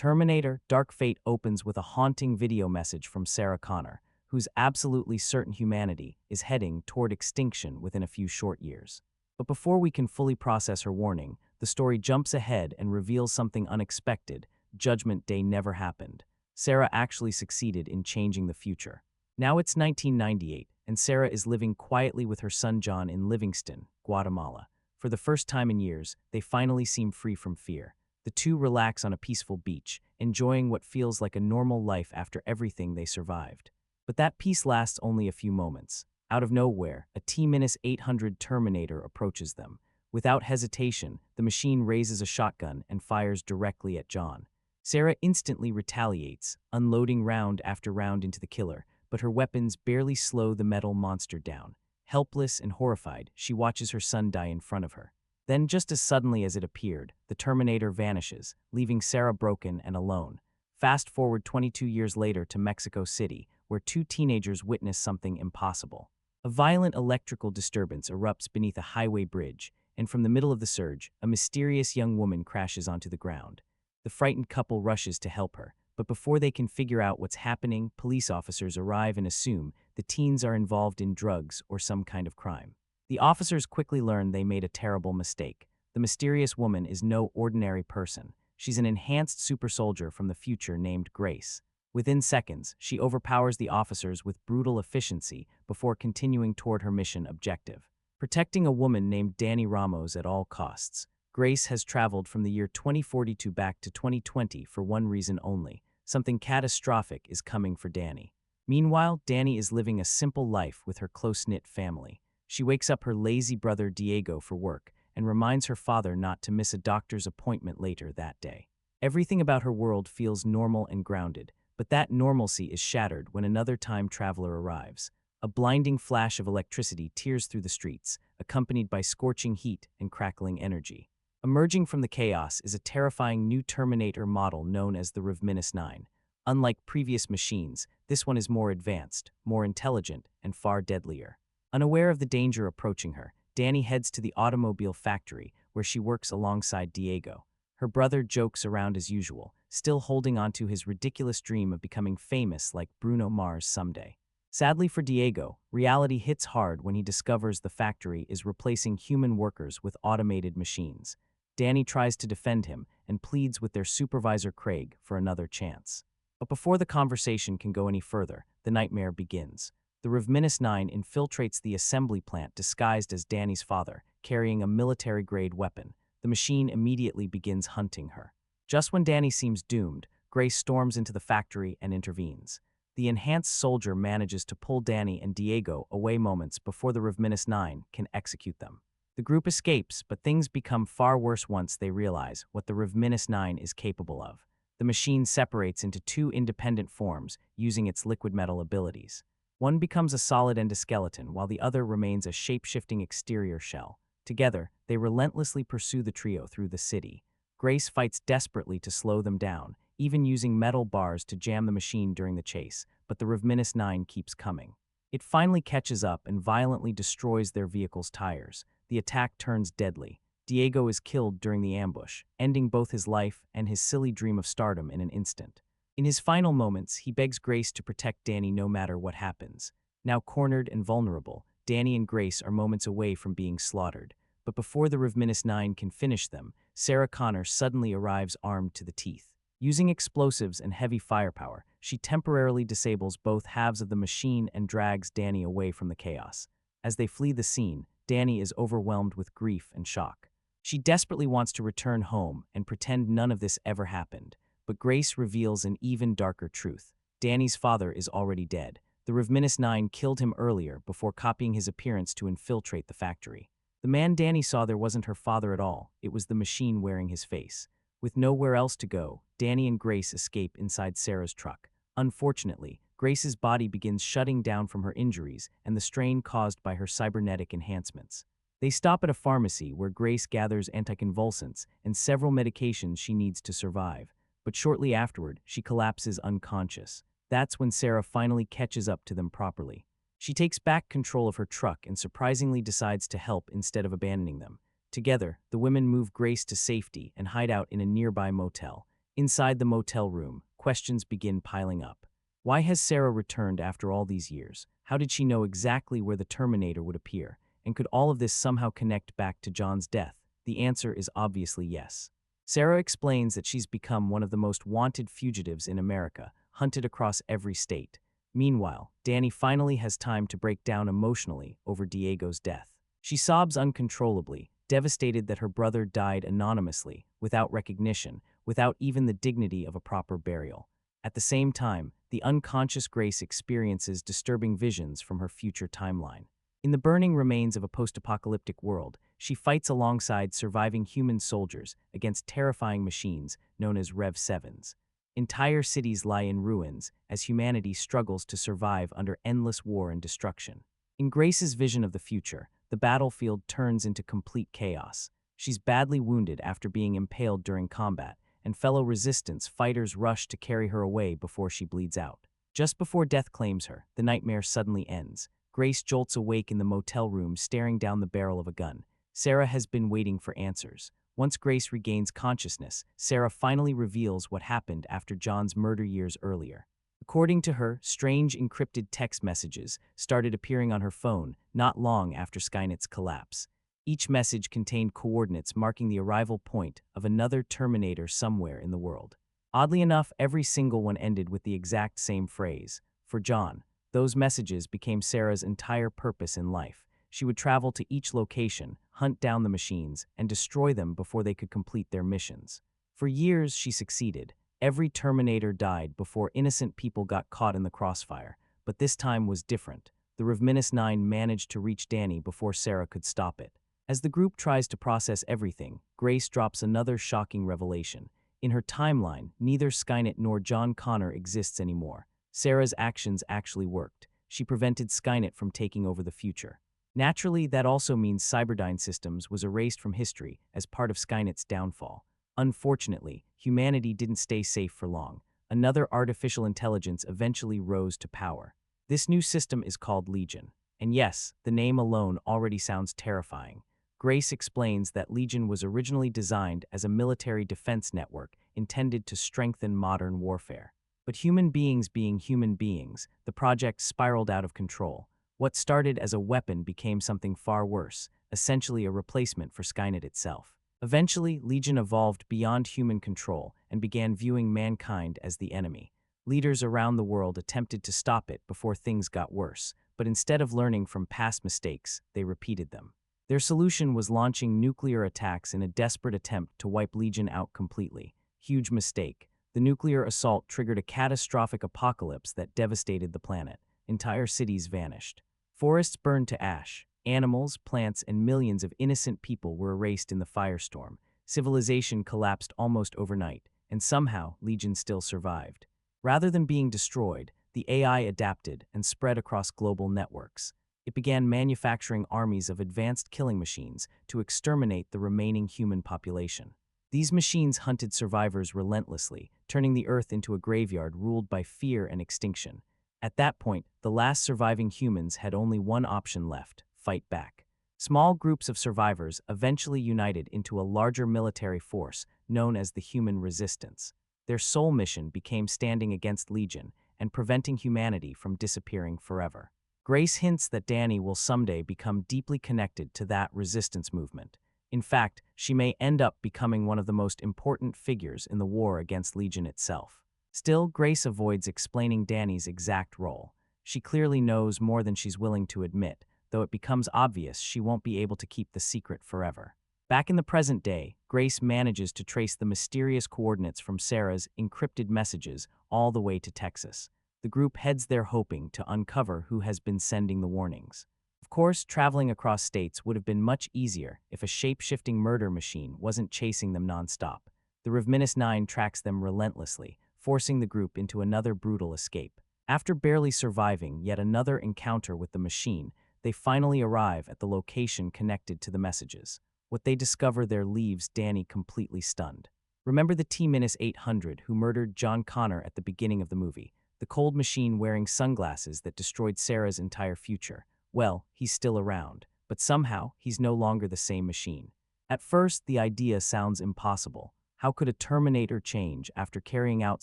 Terminator Dark Fate opens with a haunting video message from Sarah Connor, who's absolutely certain humanity is heading toward extinction within a few short years. But before we can fully process her warning, the story jumps ahead and reveals something unexpected. Judgment Day never happened. Sarah actually succeeded in changing the future. Now it's 1998, and Sarah is living quietly with her son John in Livingston, Guatemala. For the first time in years, they finally seem free from fear. The two relax on a peaceful beach, enjoying what feels like a normal life after everything they survived. But that peace lasts only a few moments. Out of nowhere, a T-800 Terminator approaches them. Without hesitation, the machine raises a shotgun and fires directly at John. Sarah instantly retaliates, unloading round after round into the killer, but her weapons barely slow the metal monster down. Helpless and horrified, she watches her son die in front of her. Then, just as suddenly as it appeared, the Terminator vanishes, leaving Sarah broken and alone. Fast forward 22 years later to Mexico City, where two teenagers witness something impossible. A violent electrical disturbance erupts beneath a highway bridge, and from the middle of the surge, a mysterious young woman crashes onto the ground. The frightened couple rushes to help her, but before they can figure out what's happening, police officers arrive and assume the teens are involved in drugs or some kind of crime. The officers quickly learn they made a terrible mistake. The mysterious woman is no ordinary person. She's an enhanced super soldier from the future named Grace. Within seconds, she overpowers the officers with brutal efficiency before continuing toward her mission objective. Protecting a woman named Dani Ramos at all costs, Grace has traveled from the year 2042 back to 2020 for one reason only. Something catastrophic is coming for Dani. Meanwhile, Dani is living a simple life with her close-knit family. She wakes up her lazy brother Diego for work and reminds her father not to miss a doctor's appointment later that day. Everything about her world feels normal and grounded, but that normalcy is shattered when another time traveler arrives. A blinding flash of electricity tears through the streets, accompanied by scorching heat and crackling energy. Emerging from the chaos is a terrifying new Terminator model known as the Rev-9. Unlike previous machines, this one is more advanced, more intelligent, and far deadlier. Unaware of the danger approaching her, Dani heads to the automobile factory, where she works alongside Diego. Her brother jokes around as usual, still holding onto his ridiculous dream of becoming famous like Bruno Mars someday. Sadly for Diego, reality hits hard when he discovers the factory is replacing human workers with automated machines. Dani tries to defend him and pleads with their supervisor Craig for another chance. But before the conversation can go any further, the nightmare begins. The Rev-9 infiltrates the assembly plant disguised as Dani's father, carrying a military-grade weapon. The machine immediately begins hunting her. Just when Dani seems doomed, Grace storms into the factory and intervenes. The enhanced soldier manages to pull Dani and Diego away moments before the Rev-9 can execute them. The group escapes, but things become far worse once they realize what the Rev-9 is capable of. The machine separates into two independent forms, using its liquid metal abilities. One becomes a solid endoskeleton, while the other remains a shape-shifting exterior shell. Together, they relentlessly pursue the trio through the city. Grace fights desperately to slow them down, even using metal bars to jam the machine during the chase, but the Rev-9 keeps coming. It finally catches up and violently destroys their vehicle's tires. The attack turns deadly. Diego is killed during the ambush, ending both his life and his silly dream of stardom in an instant. In his final moments, he begs Grace to protect Dani no matter what happens. Now cornered and vulnerable, Dani and Grace are moments away from being slaughtered. But before the Rev-9 can finish them, Sarah Connor suddenly arrives armed to the teeth. Using explosives and heavy firepower, she temporarily disables both halves of the machine and drags Dani away from the chaos. As they flee the scene, Dani is overwhelmed with grief and shock. She desperately wants to return home and pretend none of this ever happened. But Grace reveals an even darker truth. Dani's father is already dead. The Rev-9 killed him earlier before copying his appearance to infiltrate the factory. The man Dani saw there wasn't her father at all. It was the machine wearing his face. With nowhere else to go, Dani and Grace escape inside Sarah's truck. Unfortunately, Grace's body begins shutting down from her injuries and the strain caused by her cybernetic enhancements. They stop at a pharmacy where Grace gathers anticonvulsants and several medications she needs to survive. But shortly afterward, she collapses unconscious. That's when Sarah finally catches up to them properly. She takes back control of her truck and surprisingly decides to help instead of abandoning them. Together, the women move Grace to safety and hide out in a nearby motel. Inside the motel room, questions begin piling up. Why has Sarah returned after all these years? How did she know exactly where the Terminator would appear? And could all of this somehow connect back to John's death? The answer is obviously yes. Sarah explains that she's become one of the most wanted fugitives in America, hunted across every state. Meanwhile, Danny finally has time to break down emotionally over Diego's death. She sobs uncontrollably, devastated that her brother died anonymously, without recognition, without even the dignity of a proper burial. At the same time, the unconscious Grace experiences disturbing visions from her future timeline. In the burning remains of a post-apocalyptic world, she fights alongside surviving human soldiers against terrifying machines known as Rev 7s. Entire cities lie in ruins as humanity struggles to survive under endless war and destruction. In Grace's vision of the future, the battlefield turns into complete chaos. She's badly wounded after being impaled during combat, and fellow resistance fighters rush to carry her away before she bleeds out. Just before death claims her, the nightmare suddenly ends. Grace jolts awake in the motel room staring down the barrel of a gun. Sarah has been waiting for answers. Once Grace regains consciousness, Sarah finally reveals what happened after John's murder years earlier. According to her, strange encrypted text messages started appearing on her phone not long after Skynet's collapse. Each message contained coordinates marking the arrival point of another Terminator somewhere in the world. Oddly enough, every single one ended with the exact same phrase. For John, those messages became Sarah's entire purpose in life. She would travel to each location, hunt down the machines, and destroy them before they could complete their missions. For years, she succeeded. Every Terminator died before innocent people got caught in the crossfire, but this time was different. The Rev-9 managed to reach Danny before Sarah could stop it. As the group tries to process everything, Grace drops another shocking revelation. In her timeline, neither Skynet nor John Connor exists anymore. Sarah's actions actually worked. She prevented Skynet from taking over the future. Naturally, that also means Cyberdyne Systems was erased from history as part of Skynet's downfall. Unfortunately, humanity didn't stay safe for long. Another artificial intelligence eventually rose to power. This new system is called Legion. And yes, the name alone already sounds terrifying. Grace explains that Legion was originally designed as a military defense network intended to strengthen modern warfare. But human beings being human beings, the project spiraled out of control. What started as a weapon became something far worse, essentially a replacement for Skynet itself. Eventually, Legion evolved beyond human control and began viewing mankind as the enemy. Leaders around the world attempted to stop it before things got worse, but instead of learning from past mistakes, they repeated them. Their solution was launching nuclear attacks in a desperate attempt to wipe Legion out completely. Huge mistake. The nuclear assault triggered a catastrophic apocalypse that devastated the planet. Entire cities vanished. Forests burned to ash. Animals, plants, and millions of innocent people were erased in the firestorm. Civilization collapsed almost overnight, and somehow Legion still survived. Rather than being destroyed, the AI adapted and spread across global networks. It began manufacturing armies of advanced killing machines to exterminate the remaining human population. These machines hunted survivors relentlessly, turning the Earth into a graveyard ruled by fear and extinction. At that point, the last surviving humans had only one option left: fight back. Small groups of survivors eventually united into a larger military force known as the Human Resistance. Their sole mission became standing against Legion and preventing humanity from disappearing forever. Grace hints that Danny will someday become deeply connected to that resistance movement. In fact, she may end up becoming one of the most important figures in the war against Legion itself. Still, Grace avoids explaining Danny's exact role. She clearly knows more than she's willing to admit, though it becomes obvious she won't be able to keep the secret forever. Back in the present day, Grace manages to trace the mysterious coordinates from Sarah's encrypted messages all the way to Texas. The group heads there hoping to uncover who has been sending the warnings. Of course, traveling across states would have been much easier if a shape-shifting murder machine wasn't chasing them nonstop. The Rev-9 tracks them relentlessly, forcing the group into another brutal escape. After barely surviving yet another encounter with the machine, they finally arrive at the location connected to the messages. What they discover there leaves Danny completely stunned. Remember the T-800 who murdered John Connor at the beginning of the movie? The cold machine wearing sunglasses that destroyed Sarah's entire future. Well, he's still around, but somehow he's no longer the same machine. At first, the idea sounds impossible. How could a Terminator change after carrying out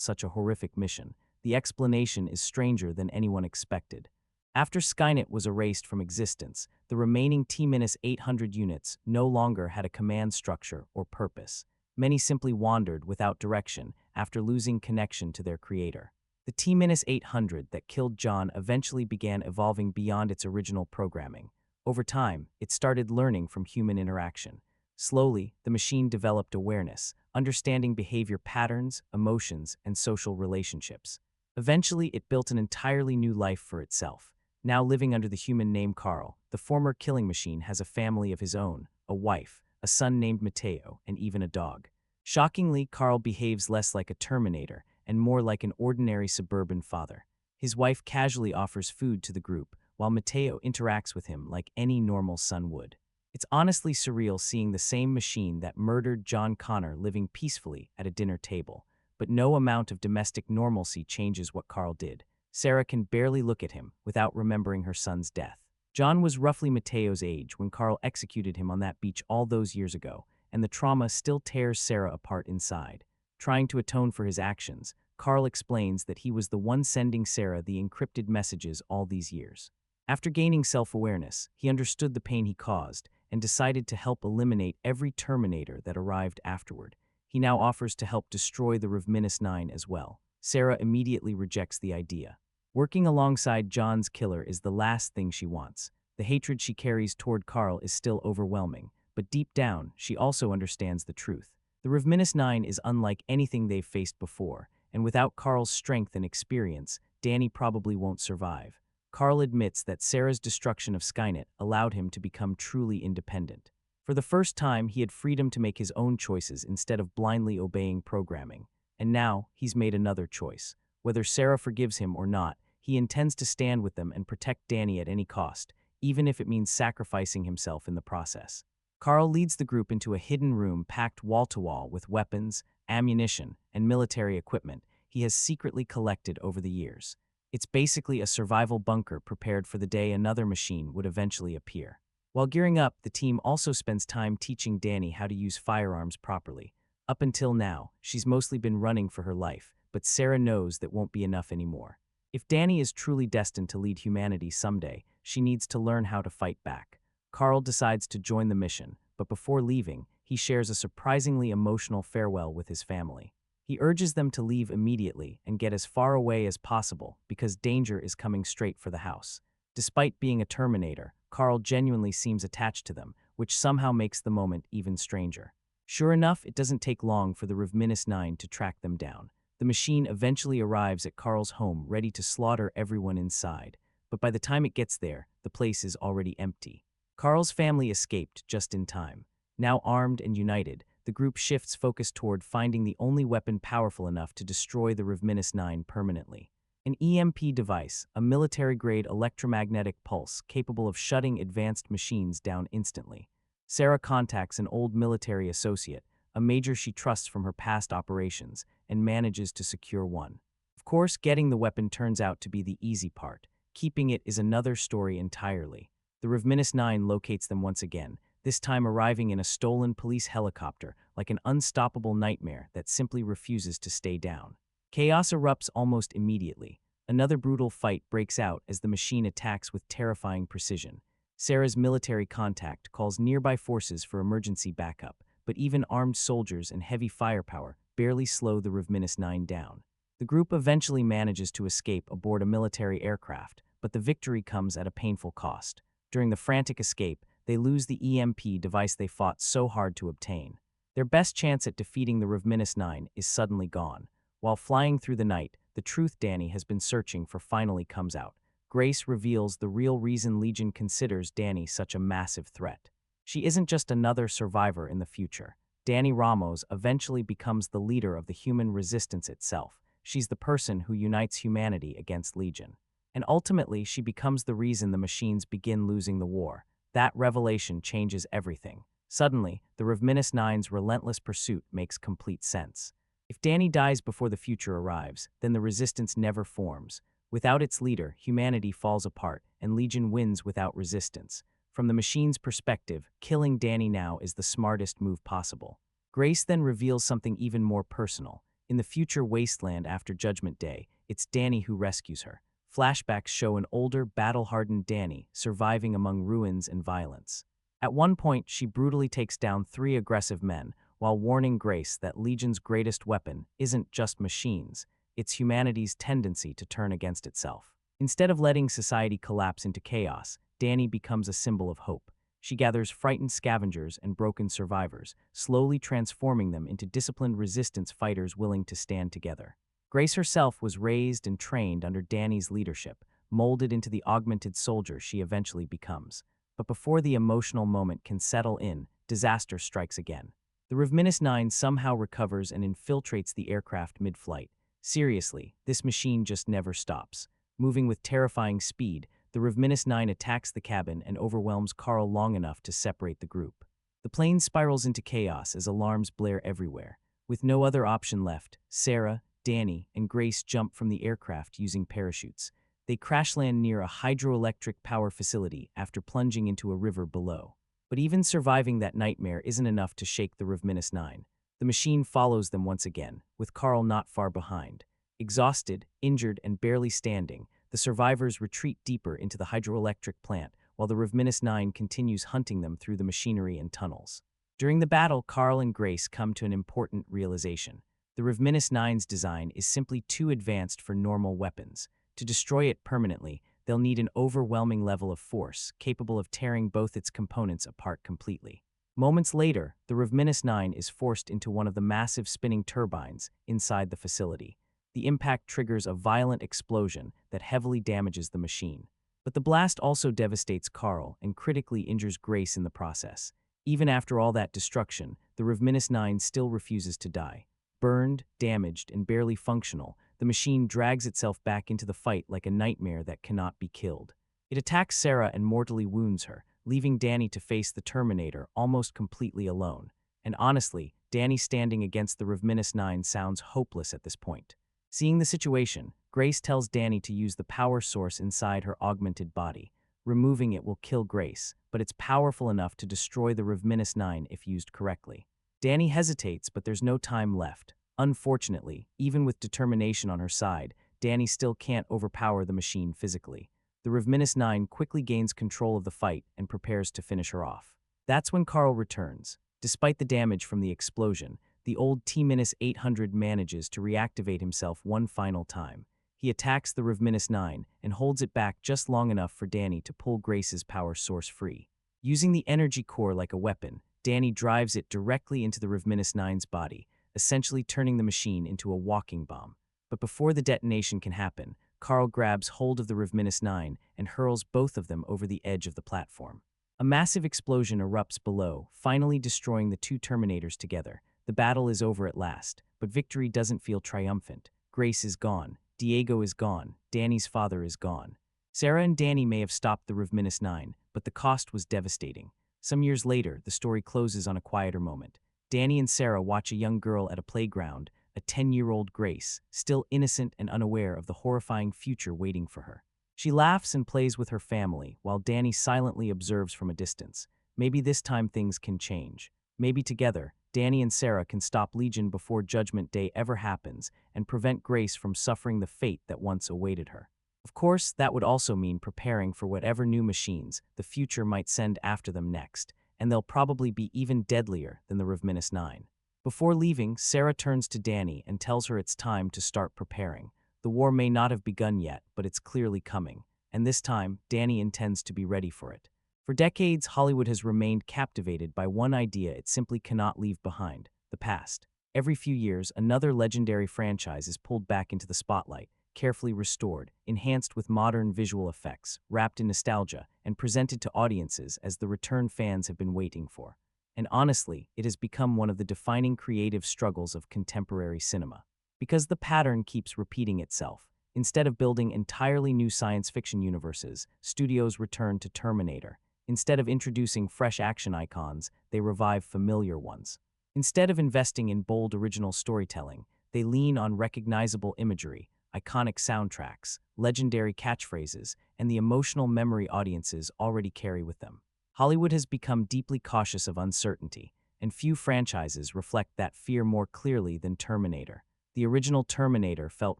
such a horrific mission? The explanation is stranger than anyone expected. After Skynet was erased from existence, the remaining T-800 units no longer had a command structure or purpose. Many simply wandered without direction after losing connection to their creator. The T-800 that killed John eventually began evolving beyond its original programming. Over time, it started learning from human interaction. Slowly, the machine developed awareness, understanding behavior patterns, emotions, and social relationships. Eventually, it built an entirely new life for itself. Now living under the human name Carl, the former killing machine has a family of his own, a wife, a son named Matteo, and even a dog. Shockingly, Carl behaves less like a Terminator and more like an ordinary suburban father. His wife casually offers food to the group, while Matteo interacts with him like any normal son would. It's honestly surreal seeing the same machine that murdered John Connor living peacefully at a dinner table. But no amount of domestic normalcy changes what Carl did. Sarah can barely look at him without remembering her son's death. John was roughly Matteo's age when Carl executed him on that beach all those years ago, and the trauma still tears Sarah apart inside. Trying to atone for his actions, Carl explains that he was the one sending Sarah the encrypted messages all these years. After gaining self-awareness, he understood the pain he caused and decided to help eliminate every Terminator that arrived afterward. He now offers to help destroy the Rev-9 as well. Sarah immediately rejects the idea. Working alongside John's killer is the last thing she wants. The hatred she carries toward Carl is still overwhelming, but deep down, she also understands the truth. The Rev-9 is unlike anything they've faced before, and without Carl's strength and experience, Danny probably won't survive. Carl admits that Sarah's destruction of Skynet allowed him to become truly independent. For the first time, he had freedom to make his own choices instead of blindly obeying programming. And now, he's made another choice. Whether Sarah forgives him or not, he intends to stand with them and protect Danny at any cost, even if it means sacrificing himself in the process. Carl leads the group into a hidden room packed wall-to-wall with weapons, ammunition, and military equipment he has secretly collected over the years. It's basically a survival bunker prepared for the day another machine would eventually appear. While gearing up, the team also spends time teaching Danny how to use firearms properly. Up until now, she's mostly been running for her life, but Sarah knows that won't be enough anymore. If Danny is truly destined to lead humanity someday, she needs to learn how to fight back. Carl decides to join the mission, but before leaving, he shares a surprisingly emotional farewell with his family. He urges them to leave immediately and get as far away as possible because danger is coming straight for the house. Despite being a Terminator, Carl genuinely seems attached to them, which somehow makes the moment even stranger. Sure enough, it doesn't take long for the Rev-9 to track them down. The machine eventually arrives at Carl's home ready to slaughter everyone inside, but by the time it gets there, the place is already empty. Carl's family escaped just in time. Now armed and united, the group shifts focus toward finding the only weapon powerful enough to destroy the Rev-9 permanently. An EMP device, a military-grade electromagnetic pulse capable of shutting advanced machines down instantly. Sarah contacts an old military associate, a major she trusts from her past operations, and manages to secure one. Of course, getting the weapon turns out to be the easy part. Keeping it is another story entirely. The Rev-9 locates them once again, this time arriving in a stolen police helicopter like an unstoppable nightmare that simply refuses to stay down. Chaos erupts almost immediately. Another brutal fight breaks out as the machine attacks with terrifying precision. Sarah's military contact calls nearby forces for emergency backup, but even armed soldiers and heavy firepower barely slow the Rev-9 down. The group eventually manages to escape aboard a military aircraft, but the victory comes at a painful cost. During the frantic escape, they lose the EMP device they fought so hard to obtain. Their best chance at defeating the Rev-9 is suddenly gone. While flying through the night, the truth Danny has been searching for finally comes out. Grace reveals the real reason Legion considers Danny such a massive threat. She isn't just another survivor in the future. Danny Ramos eventually becomes the leader of the human resistance itself. She's the person who unites humanity against Legion. And ultimately, she becomes the reason the machines begin losing the war. That revelation changes everything. Suddenly, the Rev-9's relentless pursuit makes complete sense. If Danny dies before the future arrives, then the resistance never forms. Without its leader, humanity falls apart, and Legion wins without resistance. From the machine's perspective, killing Danny now is the smartest move possible. Grace then reveals something even more personal. In the future wasteland after Judgment Day, it's Danny who rescues her. Flashbacks show an older, battle-hardened Danny surviving among ruins and violence. At one point, she brutally takes down 3 aggressive men, while warning Grace that Legion's greatest weapon isn't just machines, it's humanity's tendency to turn against itself. Instead of letting society collapse into chaos, Danny becomes a symbol of hope. She gathers frightened scavengers and broken survivors, slowly transforming them into disciplined resistance fighters willing to stand together. Grace herself was raised and trained under Danny's leadership, molded into the augmented soldier she eventually becomes. But before the emotional moment can settle in, disaster strikes again. The Rev-9 somehow recovers and infiltrates the aircraft mid-flight. Seriously, this machine just never stops. Moving with terrifying speed, the Rev-9 attacks the cabin and overwhelms Carl long enough to separate the group. The plane spirals into chaos as alarms blare everywhere. With no other option left, Sarah, Danny, and Grace jump from the aircraft using parachutes. They crash land near a hydroelectric power facility after plunging into a river below. But even surviving that nightmare isn't enough to shake the Rev-9. The machine follows them once again, with Carl not far behind. Exhausted, injured, and barely standing, the survivors retreat deeper into the hydroelectric plant, while the Rev-9 continues hunting them through the machinery and tunnels. During the battle, Carl and Grace come to an important realization. The Rev-9's design is simply too advanced for normal weapons. To destroy it permanently, they'll need an overwhelming level of force, capable of tearing both its components apart completely. Moments later, the Rev-9 is forced into one of the massive spinning turbines inside the facility. The impact triggers a violent explosion that heavily damages the machine. But the blast also devastates Carl and critically injures Grace in the process. Even after all that destruction, the Rev-9 still refuses to die. Burned, damaged, and barely functional, the machine drags itself back into the fight like a nightmare that cannot be killed. It attacks Sarah and mortally wounds her, leaving Danny to face the Terminator almost completely alone. And honestly, Danny standing against the Rev-9 sounds hopeless at this point. Seeing the situation, Grace tells Danny to use the power source inside her augmented body. Removing it will kill Grace, but it's powerful enough to destroy the Rev-9 if used correctly. Danny hesitates, but there's no time left. Unfortunately, even with determination on her side, Danny still can't overpower the machine physically. The Rev-9 quickly gains control of the fight and prepares to finish her off. That's when Carl returns. Despite the damage from the explosion, the old T-800 manages to reactivate himself one final time. He attacks the Rev-9 and holds it back just long enough for Danny to pull Grace's power source free. Using the energy core like a weapon, Danny drives it directly into the Rev-9's body, essentially turning the machine into a walking bomb. But before the detonation can happen, Carl grabs hold of the Rev-9 and hurls both of them over the edge of the platform. A massive explosion erupts below, finally destroying the two Terminators together. The battle is over at last, but victory doesn't feel triumphant. Grace is gone, Diego is gone, Danny's father is gone. Sarah and Danny may have stopped the Rev-9, but the cost was devastating. Some years later, the story closes on a quieter moment. Danny and Sarah watch a young girl at a playground, a 10-year-old Grace, still innocent and unaware of the horrifying future waiting for her. She laughs and plays with her family, while Danny silently observes from a distance. Maybe this time things can change. Maybe together, Danny and Sarah can stop Legion before Judgment Day ever happens and prevent Grace from suffering the fate that once awaited her. Of course, that would also mean preparing for whatever new machines the future might send after them next, and they'll probably be even deadlier than the Rev-9. Before leaving, Sarah turns to Danny and tells her it's time to start preparing. The war may not have begun yet, but it's clearly coming, and this time, Danny intends to be ready for it. For decades, Hollywood has remained captivated by one idea it simply cannot leave behind: the past. Every few years, another legendary franchise is pulled back into the spotlight, carefully restored, enhanced with modern visual effects, wrapped in nostalgia, and presented to audiences as the return fans have been waiting for. And honestly, it has become one of the defining creative struggles of contemporary cinema. Because the pattern keeps repeating itself. Instead of building entirely new science fiction universes, studios return to Terminator. Instead of introducing fresh action icons, they revive familiar ones. Instead of investing in bold original storytelling, they lean on recognizable imagery, iconic soundtracks, legendary catchphrases, and the emotional memory audiences already carry with them. Hollywood has become deeply cautious of uncertainty, and few franchises reflect that fear more clearly than Terminator. The original Terminator felt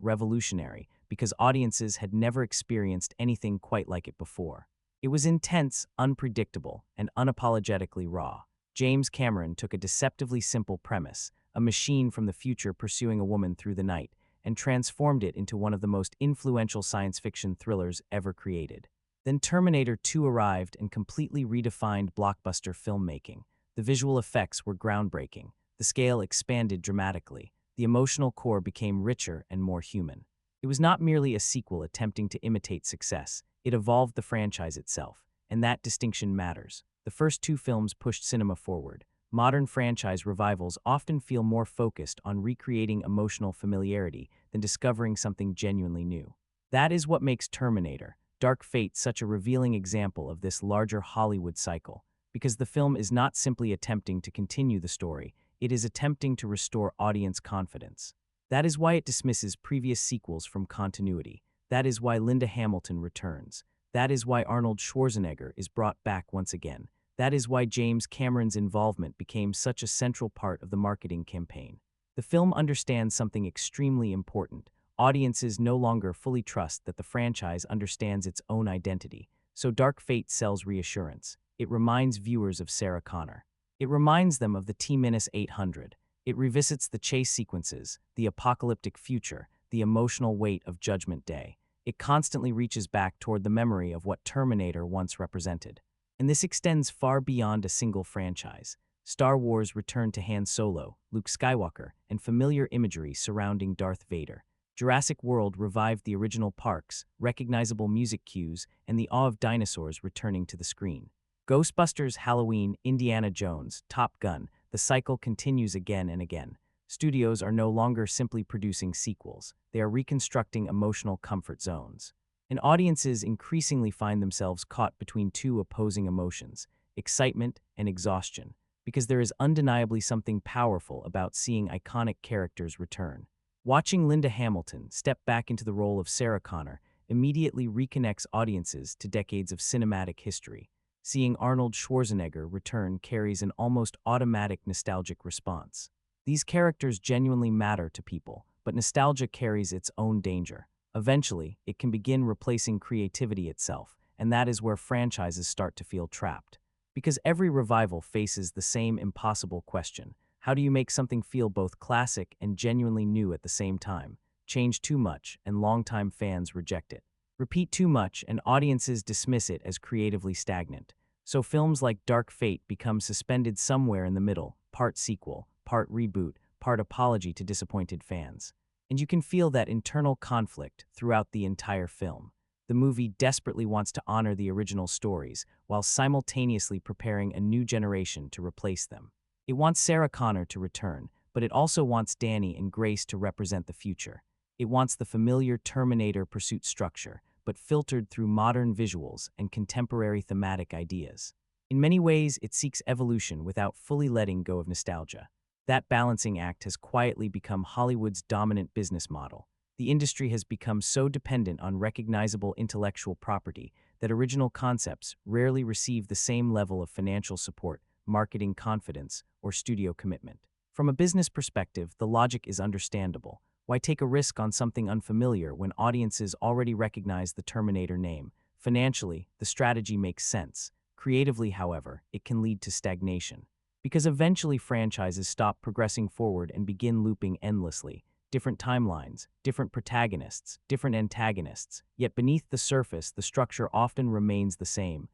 revolutionary because audiences had never experienced anything quite like it before. It was intense, unpredictable, and unapologetically raw. James Cameron took a deceptively simple premise, a machine from the future pursuing a woman through the night, and transformed it into one of the most influential science fiction thrillers ever created. Then Terminator 2 arrived and completely redefined blockbuster filmmaking. The visual effects were groundbreaking, the scale expanded dramatically, the emotional core became richer and more human. It was not merely a sequel attempting to imitate success, it evolved the franchise itself, and that distinction matters. The first two films pushed cinema forward. Modern franchise revivals often feel more focused on recreating emotional familiarity than discovering something genuinely new. That is what makes Terminator, Dark Fate such a revealing example of this larger Hollywood cycle, because the film is not simply attempting to continue the story, it is attempting to restore audience confidence. That is why it dismisses previous sequels from continuity. That is why Linda Hamilton returns. That is why Arnold Schwarzenegger is brought back once again. That is why James Cameron's involvement became such a central part of the marketing campaign. The film understands something extremely important. Audiences no longer fully trust that the franchise understands its own identity. So Dark Fate sells reassurance. It reminds viewers of Sarah Connor. It reminds them of the T-800. It revisits the chase sequences, the apocalyptic future, the emotional weight of Judgment Day. It constantly reaches back toward the memory of what Terminator once represented. And this extends far beyond a single franchise. Star Wars returned to Han Solo, Luke Skywalker, and familiar imagery surrounding Darth Vader. Jurassic World revived the original parks, recognizable music cues, and the awe of dinosaurs returning to the screen. Ghostbusters, Halloween, Indiana Jones, Top Gun, the cycle continues again and again. Studios are no longer simply producing sequels, they are reconstructing emotional comfort zones. And audiences increasingly find themselves caught between two opposing emotions, excitement and exhaustion, because there is undeniably something powerful about seeing iconic characters return. Watching Linda Hamilton step back into the role of Sarah Connor immediately reconnects audiences to decades of cinematic history. Seeing Arnold Schwarzenegger return carries an almost automatic nostalgic response. These characters genuinely matter to people, but nostalgia carries its own danger. Eventually, it can begin replacing creativity itself, and that is where franchises start to feel trapped. Because every revival faces the same impossible question: how do you make something feel both classic and genuinely new at the same time? Change too much, and longtime fans reject it. Repeat too much, and audiences dismiss it as creatively stagnant. So films like Dark Fate become suspended somewhere in the middle, part sequel, part reboot, part apology to disappointed fans. And you can feel that internal conflict throughout the entire film. The movie desperately wants to honor the original stories, while simultaneously preparing a new generation to replace them. It wants Sarah Connor to return, but it also wants Danny and Grace to represent the future. It wants the familiar Terminator pursuit structure, but filtered through modern visuals and contemporary thematic ideas. In many ways, it seeks evolution without fully letting go of nostalgia. That balancing act has quietly become Hollywood's dominant business model. The industry has become so dependent on recognizable intellectual property that original concepts rarely receive the same level of financial support, marketing confidence, or studio commitment. From a business perspective, the logic is understandable. Why take a risk on something unfamiliar when audiences already recognize the Terminator name? Financially, the strategy makes sense. Creatively, however, it can lead to stagnation. Because eventually franchises stop progressing forward and begin looping endlessly. Different timelines, different protagonists, different antagonists. Yet beneath the surface, the structure often remains the same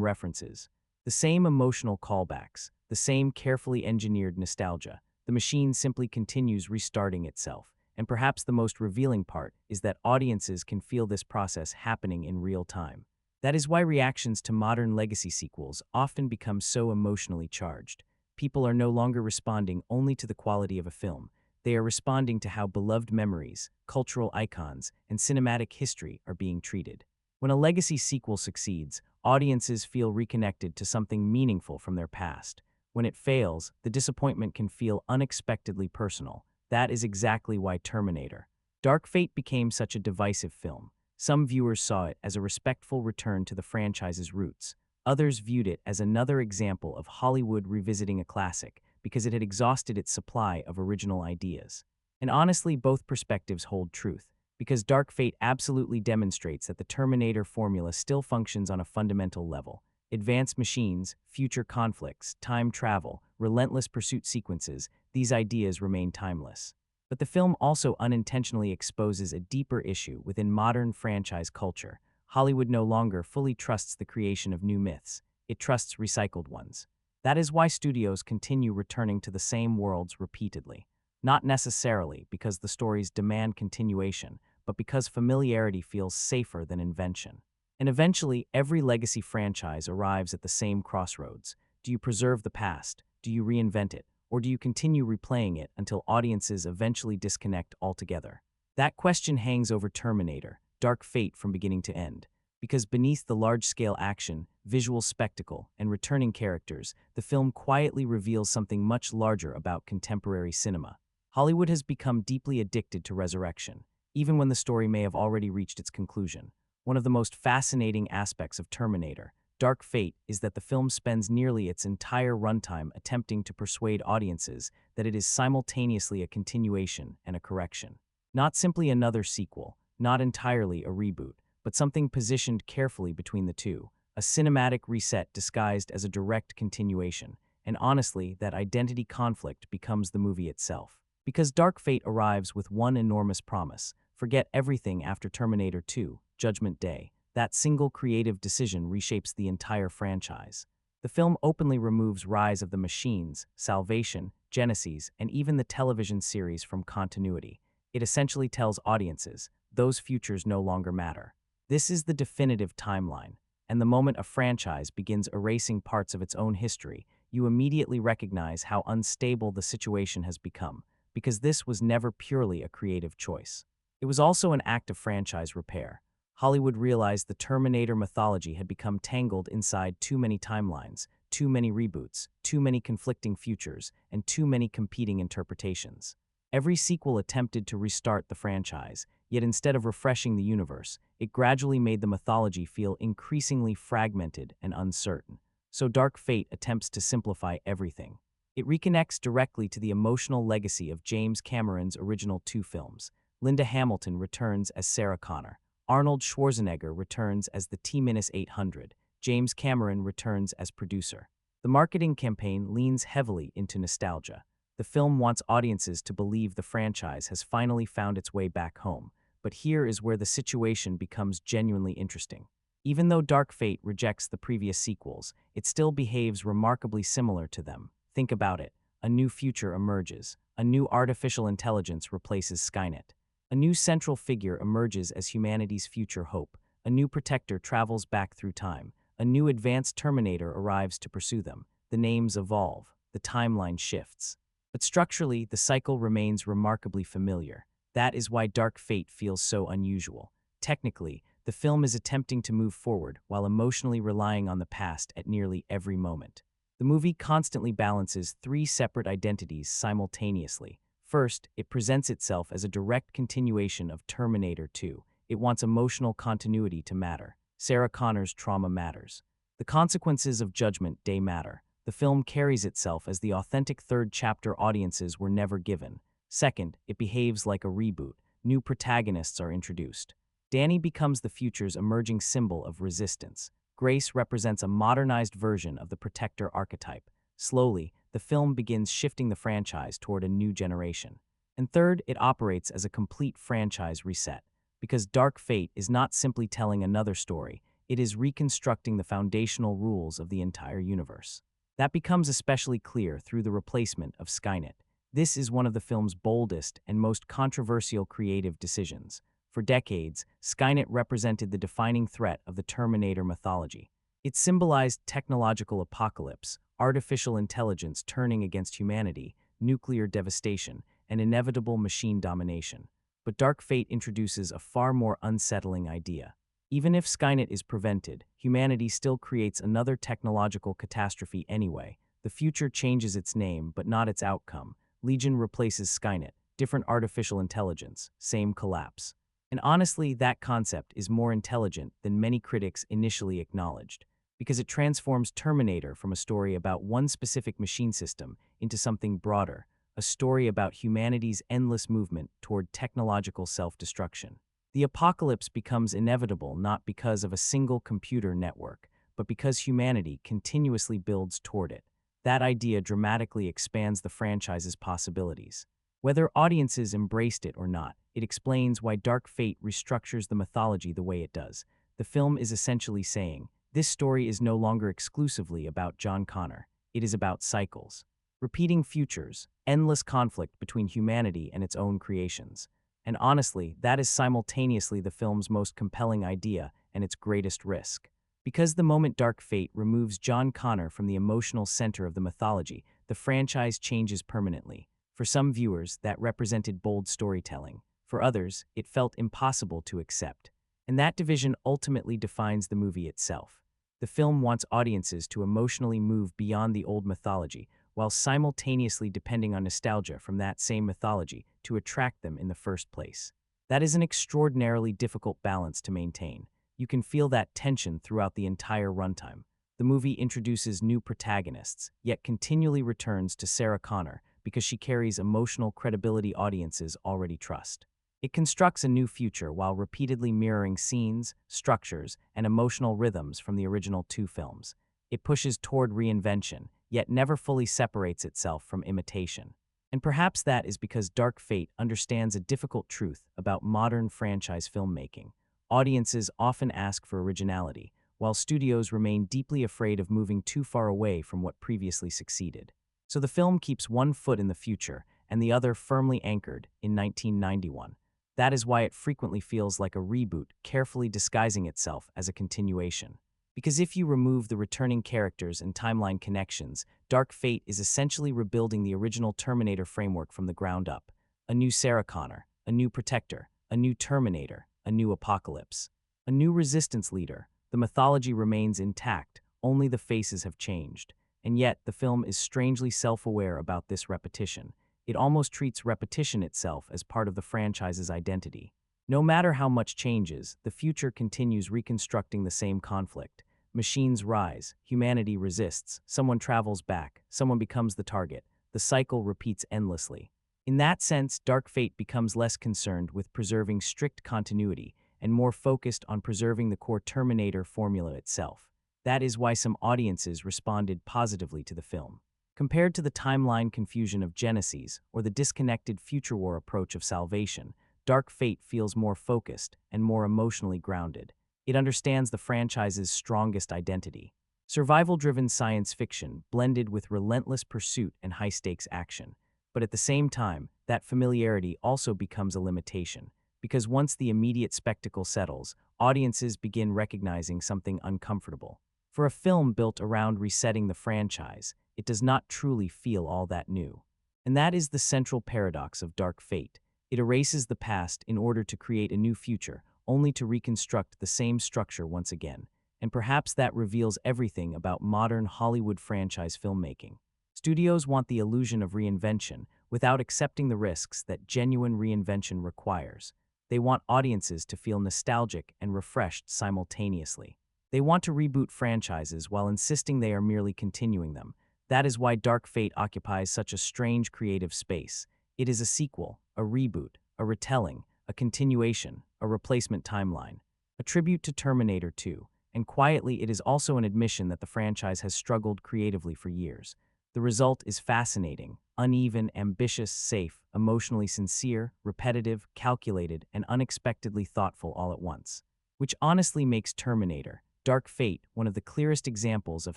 references, the same emotional callbacks, the same carefully engineered nostalgia. The machine simply continues restarting itself. And perhaps the most revealing part is that audiences can feel this process happening in real time. That is why reactions to modern legacy sequels often become so emotionally charged. People are no longer responding only to the quality of a film. They are responding to how beloved memories, cultural icons, and cinematic history are being treated. When a legacy sequel succeeds, audiences feel reconnected to something meaningful from their past. When it fails, the disappointment can feel unexpectedly personal. That is exactly why Terminator, Dark Fate became such a divisive film. Some viewers saw it as a respectful return to the franchise's roots. Others viewed it as another example of Hollywood revisiting a classic because it had exhausted its supply of original ideas. And honestly, both perspectives hold truth, because Dark Fate absolutely demonstrates that the Terminator formula still functions on a fundamental level. Advanced machines, future conflicts, time travel, relentless pursuit sequences, these ideas remain timeless. But the film also unintentionally exposes a deeper issue within modern franchise culture. Hollywood no longer fully trusts the creation of new myths, it trusts recycled ones. That is why studios continue returning to the same worlds repeatedly. Not necessarily because the stories demand continuation, but because familiarity feels safer than invention. And eventually, every legacy franchise arrives at the same crossroads. Do you preserve the past? Do you reinvent it? Or do you continue replaying it until audiences eventually disconnect altogether? That question hangs over Terminator, Dark Fate from beginning to end. Because beneath the large-scale action, visual spectacle, and returning characters, the film quietly reveals something much larger about contemporary cinema. Hollywood has become deeply addicted to resurrection, even when the story may have already reached its conclusion. One of the most fascinating aspects of Terminator, Dark Fate, is that the film spends nearly its entire runtime attempting to persuade audiences that it is simultaneously a continuation and a correction. Not simply another sequel, not entirely a reboot, but something positioned carefully between the two, a cinematic reset disguised as a direct continuation, and honestly, that identity conflict becomes the movie itself. Because Dark Fate arrives with one enormous promise: forget everything after Terminator 2, Judgment Day. That single creative decision reshapes the entire franchise. The film openly removes Rise of the Machines, Salvation, Genesis, and even the television series from continuity. It essentially tells audiences, those futures no longer matter. This is the definitive timeline, and the moment a franchise begins erasing parts of its own history, you immediately recognize how unstable the situation has become, because this was never purely a creative choice. It was also an act of franchise repair. Hollywood realized the Terminator mythology had become tangled inside too many timelines, too many reboots, too many conflicting futures, and too many competing interpretations. Every sequel attempted to restart the franchise, yet instead of refreshing the universe, it gradually made the mythology feel increasingly fragmented and uncertain. So Dark Fate attempts to simplify everything. It reconnects directly to the emotional legacy of James Cameron's original two films. Linda Hamilton returns as Sarah Connor. Arnold Schwarzenegger returns as the T-800. James Cameron returns as producer. The marketing campaign leans heavily into nostalgia. The film wants audiences to believe the franchise has finally found its way back home. But here is where the situation becomes genuinely interesting. Even though Dark Fate rejects the previous sequels, it still behaves remarkably similar to them. Think about it. A new future emerges. A new artificial intelligence replaces Skynet. A new central figure emerges as humanity's future hope. A new protector travels back through time. A new advanced Terminator arrives to pursue them. The names evolve. The timeline shifts. But structurally, the cycle remains remarkably familiar. That is why Dark Fate feels so unusual. Technically, the film is attempting to move forward while emotionally relying on the past at nearly every moment. The movie constantly balances three separate identities simultaneously. First, it presents itself as a direct continuation of Terminator 2. It wants emotional continuity to matter. Sarah Connor's trauma matters. The consequences of Judgment Day matter. The film carries itself as the authentic third chapter audiences were never given. Second, it behaves like a reboot. New protagonists are introduced. Danny becomes the future's emerging symbol of resistance. Grace represents a modernized version of the protector archetype. Slowly, the film begins shifting the franchise toward a new generation. And third, it operates as a complete franchise reset. Because Dark Fate is not simply telling another story, it is reconstructing the foundational rules of the entire universe. That becomes especially clear through the replacement of Skynet. This is one of the film's boldest and most controversial creative decisions. For decades, Skynet represented the defining threat of the Terminator mythology. It symbolized technological apocalypse, artificial intelligence turning against humanity, nuclear devastation, and inevitable machine domination. But Dark Fate introduces a far more unsettling idea. Even if Skynet is prevented, humanity still creates another technological catastrophe anyway. The future changes its name, but not its outcome. Legion replaces Skynet, different artificial intelligence, same collapse. And honestly, that concept is more intelligent than many critics initially acknowledged. because it transforms Terminator from a story about one specific machine system into something broader, a story about humanity's endless movement toward technological self-destruction. The apocalypse becomes inevitable not because of a single computer network, but because humanity continuously builds toward it. That idea dramatically expands the franchise's possibilities. Whether audiences embraced it or not, it explains why Dark Fate restructures the mythology the way it does. The film is essentially saying, this story is no longer exclusively about John Connor. It is about cycles, repeating futures, endless conflict between humanity and its own creations. And honestly, that is simultaneously the film's most compelling idea and its greatest risk. Because the moment Dark Fate removes John Connor from the emotional center of the mythology, the franchise changes permanently. For some viewers, that represented bold storytelling. For others, it felt impossible to accept. And that division ultimately defines the movie itself. The film wants audiences to emotionally move beyond the old mythology, while simultaneously depending on nostalgia from that same mythology to attract them in the first place. That is an extraordinarily difficult balance to maintain. You can feel that tension throughout the entire runtime. The movie introduces new protagonists, yet continually returns to Sarah Connor because she carries emotional credibility audiences already trust. It constructs a new future while repeatedly mirroring scenes, structures, and emotional rhythms from the original two films. It pushes toward reinvention, yet never fully separates itself from imitation. And perhaps that is because Dark Fate understands a difficult truth about modern franchise filmmaking. Audiences often ask for originality, while studios remain deeply afraid of moving too far away from what previously succeeded. So the film keeps one foot in the future and the other firmly anchored in 1991. That is why it frequently feels like a reboot, carefully disguising itself as a continuation. Because if you remove the returning characters and timeline connections, Dark Fate is essentially rebuilding the original Terminator framework from the ground up. A new Sarah Connor, a new Protector, a new Terminator, a new Apocalypse, a new Resistance leader. The mythology remains intact, only the faces have changed. And yet, the film is strangely self-aware about this repetition. It almost treats repetition itself as part of the franchise's identity. No matter how much changes, the future continues reconstructing the same conflict. Machines rise, humanity resists, someone travels back, someone becomes the target. The cycle repeats endlessly. In that sense, Dark Fate becomes less concerned with preserving strict continuity and more focused on preserving the core Terminator formula itself. That is why some audiences responded positively to the film. Compared to the timeline confusion of Genesis or the disconnected future war approach of Salvation, Dark Fate feels more focused and more emotionally grounded. It understands the franchise's strongest identity. Survival-driven science fiction blended with relentless pursuit and high-stakes action. But at the same time, that familiarity also becomes a limitation, because once the immediate spectacle settles, audiences begin recognizing something uncomfortable. For a film built around resetting the franchise, it does not truly feel all that new. And that is the central paradox of Dark Fate. It erases the past in order to create a new future, only to reconstruct the same structure once again. And perhaps that reveals everything about modern Hollywood franchise filmmaking. Studios want the illusion of reinvention without accepting the risks that genuine reinvention requires. They want audiences to feel nostalgic and refreshed simultaneously. They want to reboot franchises while insisting they are merely continuing them. That is why Dark Fate occupies such a strange creative space. It is a sequel, a reboot, a retelling, a continuation, a replacement timeline, a tribute to Terminator 2, and quietly it is also an admission that the franchise has struggled creatively for years. The result is fascinating, uneven, ambitious, safe, emotionally sincere, repetitive, calculated, and unexpectedly thoughtful all at once. Which honestly makes Terminator, Dark Fate one of the clearest examples of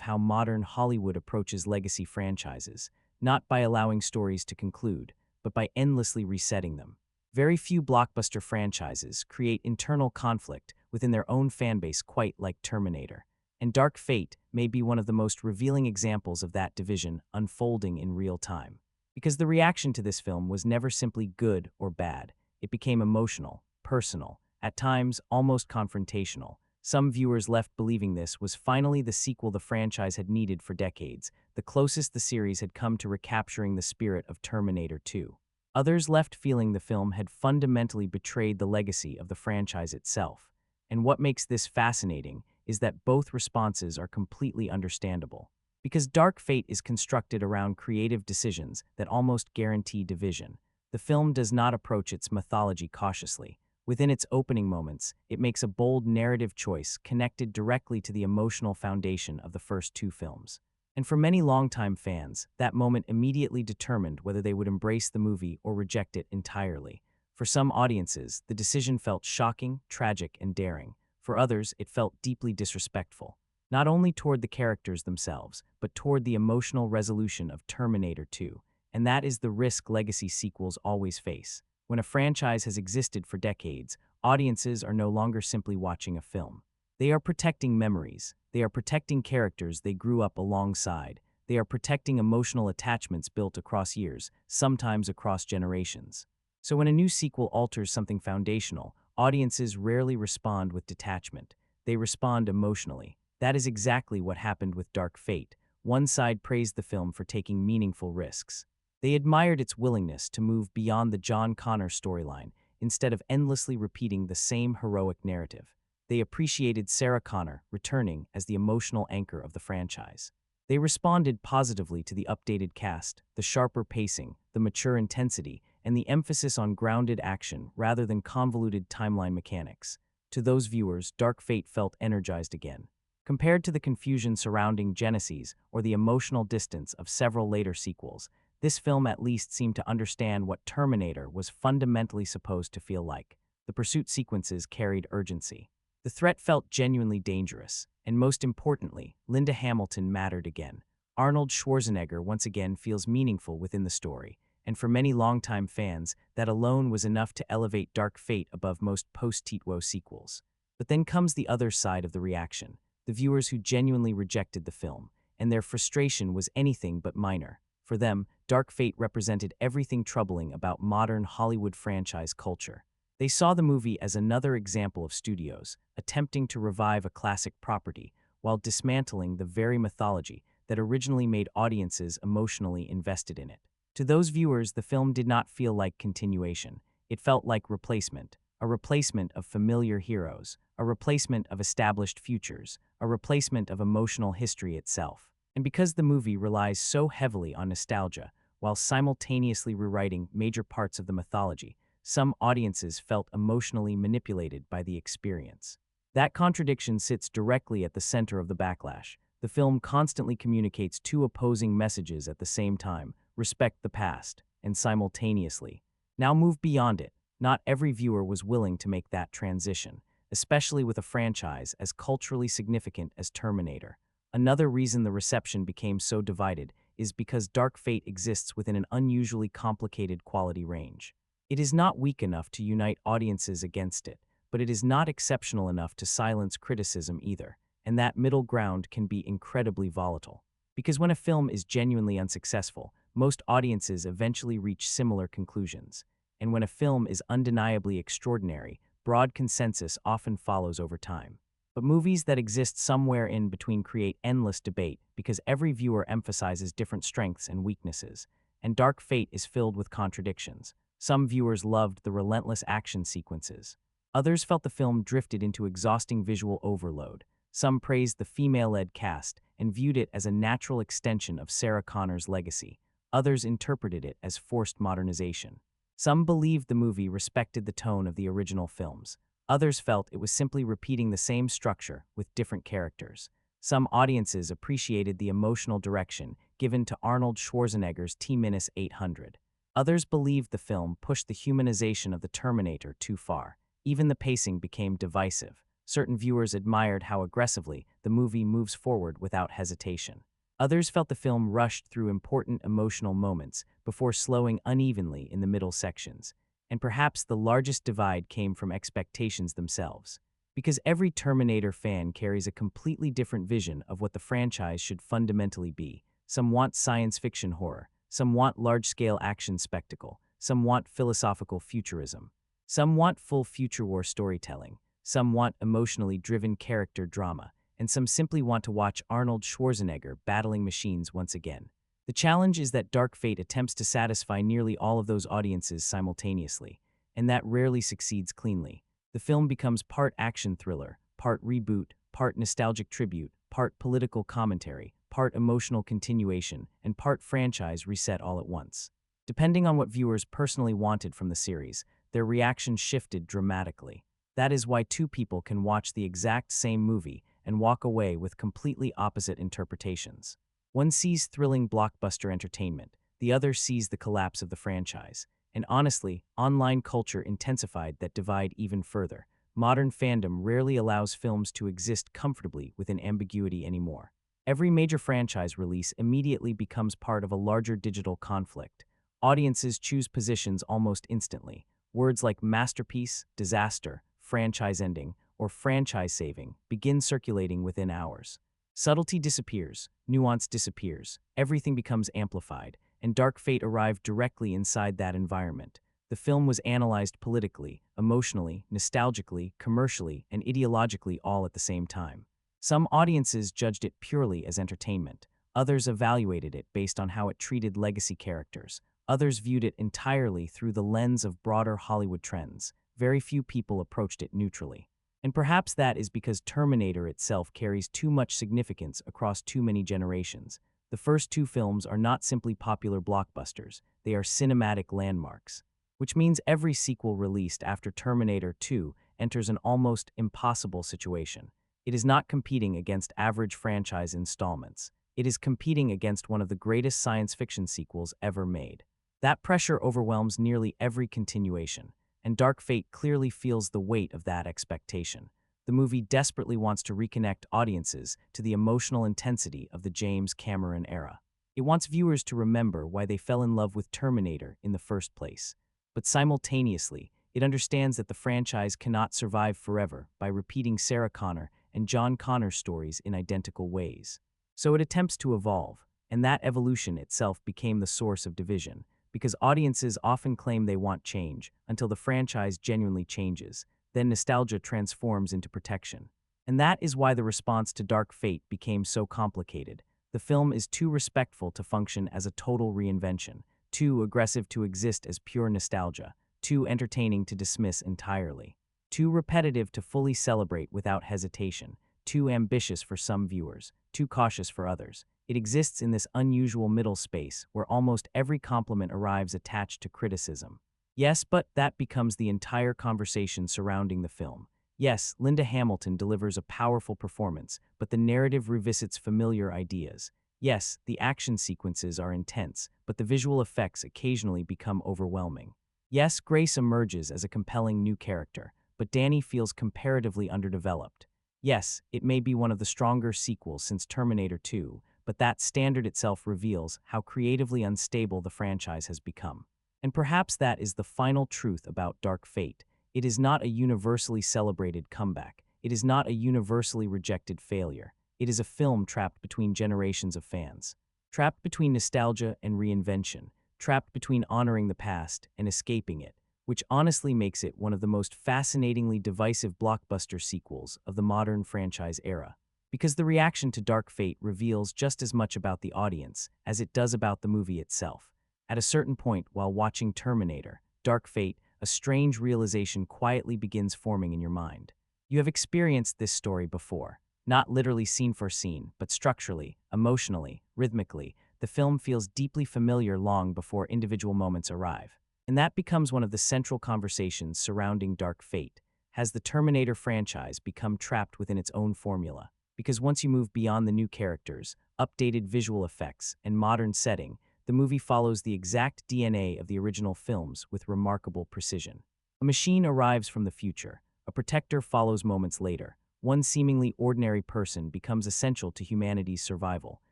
how modern Hollywood approaches legacy franchises, not by allowing stories to conclude, but by endlessly resetting them. Very few blockbuster franchises create internal conflict within their own fanbase quite like Terminator, and Dark Fate may be one of the most revealing examples of that division unfolding in real time. Because the reaction to this film was never simply good or bad. It became emotional, personal, at times almost confrontational. Some viewers left believing this was finally the sequel the franchise had needed for decades, the closest the series had come to recapturing the spirit of Terminator 2. Others left feeling the film had fundamentally betrayed the legacy of the franchise itself. And what makes this fascinating is that both responses are completely understandable. Because Dark Fate is constructed around creative decisions that almost guarantee division, the film does not approach its mythology cautiously. Within its opening moments, it makes a bold narrative choice connected directly to the emotional foundation of the first two films. And for many longtime fans, that moment immediately determined whether they would embrace the movie or reject it entirely. For some audiences, the decision felt shocking, tragic, and daring. For others, it felt deeply disrespectful, not only toward the characters themselves, but toward the emotional resolution of Terminator 2. And that is the risk legacy sequels always face. When a franchise has existed for decades, audiences are no longer simply watching a film. They are protecting memories. They are protecting characters they grew up alongside. They are protecting emotional attachments built across years, sometimes across generations. So when a new sequel alters something foundational, audiences rarely respond with detachment. They respond emotionally. That is exactly what happened with Dark Fate. One side praised the film for taking meaningful risks. They admired its willingness to move beyond the John Connor storyline instead of endlessly repeating the same heroic narrative. They appreciated Sarah Connor returning as the emotional anchor of the franchise. They responded positively to the updated cast, the sharper pacing, the mature intensity, and the emphasis on grounded action rather than convoluted timeline mechanics. To those viewers, Dark Fate felt energized again. Compared to the confusion surrounding Genesis or the emotional distance of several later sequels, this film at least seemed to understand what Terminator was fundamentally supposed to feel like. The pursuit sequences carried urgency. The threat felt genuinely dangerous, and most importantly, Linda Hamilton mattered again. Arnold Schwarzenegger once again feels meaningful within the story, and for many longtime fans, that alone was enough to elevate Dark Fate above most post-Titwo sequels. But then comes the other side of the reaction, the viewers who genuinely rejected the film, and their frustration was anything but minor. For them, Dark Fate represented everything troubling about modern Hollywood franchise culture. They saw the movie as another example of studios attempting to revive a classic property while dismantling the very mythology that originally made audiences emotionally invested in it. To those viewers, the film did not feel like continuation. It felt like replacement, a replacement of familiar heroes, a replacement of established futures, a replacement of emotional history itself. And because the movie relies so heavily on nostalgia, while simultaneously rewriting major parts of the mythology, some audiences felt emotionally manipulated by the experience. That contradiction sits directly at the center of the backlash. The film constantly communicates two opposing messages at the same time: respect the past, and simultaneously, now move beyond it. Not every viewer was willing to make that transition, especially with a franchise as culturally significant as Terminator. Another reason the reception became so divided is because Dark Fate exists within an unusually complicated quality range. It is not weak enough to unite audiences against it, but it is not exceptional enough to silence criticism either, and that middle ground can be incredibly volatile. Because when a film is genuinely unsuccessful, most audiences eventually reach similar conclusions. And when a film is undeniably extraordinary, broad consensus often follows over time. But movies that exist somewhere in between create endless debate because every viewer emphasizes different strengths and weaknesses, and Dark Fate is filled with contradictions. Some viewers loved the relentless action sequences. Others felt the film drifted into exhausting visual overload. Some praised the female-led cast and viewed it as a natural extension of Sarah Connor's legacy. Others interpreted it as forced modernization. Some believed the movie respected the tone of the original films. Others felt it was simply repeating the same structure with different characters. Some audiences appreciated the emotional direction given to Arnold Schwarzenegger's T-800. Others believed the film pushed the humanization of the Terminator too far. Even the pacing became divisive. Certain viewers admired how aggressively the movie moves forward without hesitation. Others felt the film rushed through important emotional moments before slowing unevenly in the middle sections. And perhaps the largest divide came from expectations themselves. Because every Terminator fan carries a completely different vision of what the franchise should fundamentally be. Some want science fiction horror. Some want large-scale action spectacle. Some want philosophical futurism. Some want full future war storytelling. Some want emotionally driven character drama. And some simply want to watch Arnold Schwarzenegger battling machines once again. The challenge is that Dark Fate attempts to satisfy nearly all of those audiences simultaneously, and that rarely succeeds cleanly. The film becomes part action thriller, part reboot, part nostalgic tribute, part political commentary, part emotional continuation, and part franchise reset all at once. Depending on what viewers personally wanted from the series, their reaction shifted dramatically. That is why two people can watch the exact same movie and walk away with completely opposite interpretations. One sees thrilling blockbuster entertainment, the other sees the collapse of the franchise. And honestly, online culture intensified that divide even further. Modern fandom rarely allows films to exist comfortably within ambiguity anymore. Every major franchise release immediately becomes part of a larger digital conflict. Audiences choose positions almost instantly. Words like masterpiece, disaster, franchise ending, or franchise saving begin circulating within hours. Subtlety disappears, nuance disappears, everything becomes amplified, and Dark Fate arrived directly inside that environment. The film was analyzed politically, emotionally, nostalgically, commercially, and ideologically all at the same time. Some audiences judged it purely as entertainment. Others evaluated it based on how it treated legacy characters. Others viewed it entirely through the lens of broader Hollywood trends. Very few people approached it neutrally. And perhaps that is because Terminator itself carries too much significance across too many generations. The first two films are not simply popular blockbusters, they are cinematic landmarks. Which means every sequel released after Terminator 2 enters an almost impossible situation. It is not competing against average franchise installments. It is competing against one of the greatest science fiction sequels ever made. That pressure overwhelms nearly every continuation, and Dark Fate clearly feels the weight of that expectation. The movie desperately wants to reconnect audiences to the emotional intensity of the James Cameron era. It wants viewers to remember why they fell in love with Terminator in the first place. But simultaneously, it understands that the franchise cannot survive forever by repeating Sarah Connor and John Connor stories in identical ways. So it attempts to evolve, and that evolution itself became the source of division, because audiences often claim they want change until the franchise genuinely changes. Then nostalgia transforms into protection. And that is why the response to Dark Fate became so complicated. The film is too respectful to function as a total reinvention, too aggressive to exist as pure nostalgia, too entertaining to dismiss entirely, too repetitive to fully celebrate without hesitation, too ambitious for some viewers, too cautious for others. It exists in this unusual middle space where almost every compliment arrives attached to criticism. Yes, but that becomes the entire conversation surrounding the film. Yes, Linda Hamilton delivers a powerful performance, but the narrative revisits familiar ideas. Yes, the action sequences are intense, but the visual effects occasionally become overwhelming. Yes, Grace emerges as a compelling new character, but Danny feels comparatively underdeveloped. Yes, it may be one of the stronger sequels since Terminator 2, but that standard itself reveals how creatively unstable the franchise has become. And perhaps that is the final truth about Dark Fate. It is not a universally celebrated comeback. It is not a universally rejected failure. It is a film trapped between generations of fans. Trapped between nostalgia and reinvention. Trapped between honoring the past and escaping it, which honestly makes it one of the most fascinatingly divisive blockbuster sequels of the modern franchise era. Because the reaction to Dark Fate reveals just as much about the audience as it does about the movie itself. At a certain point while watching Terminator, Dark Fate, a strange realization quietly begins forming in your mind. You have experienced this story before, not literally scene for scene, but structurally, emotionally, rhythmically. The film feels deeply familiar long before individual moments arrive. And that becomes one of the central conversations surrounding Dark Fate. Has the Terminator franchise become trapped within its own formula? Because once you move beyond the new characters, updated visual effects, and modern setting, the movie follows the exact DNA of the original films with remarkable precision. A machine arrives from the future. A protector follows moments later. One seemingly ordinary person becomes essential to humanity's survival.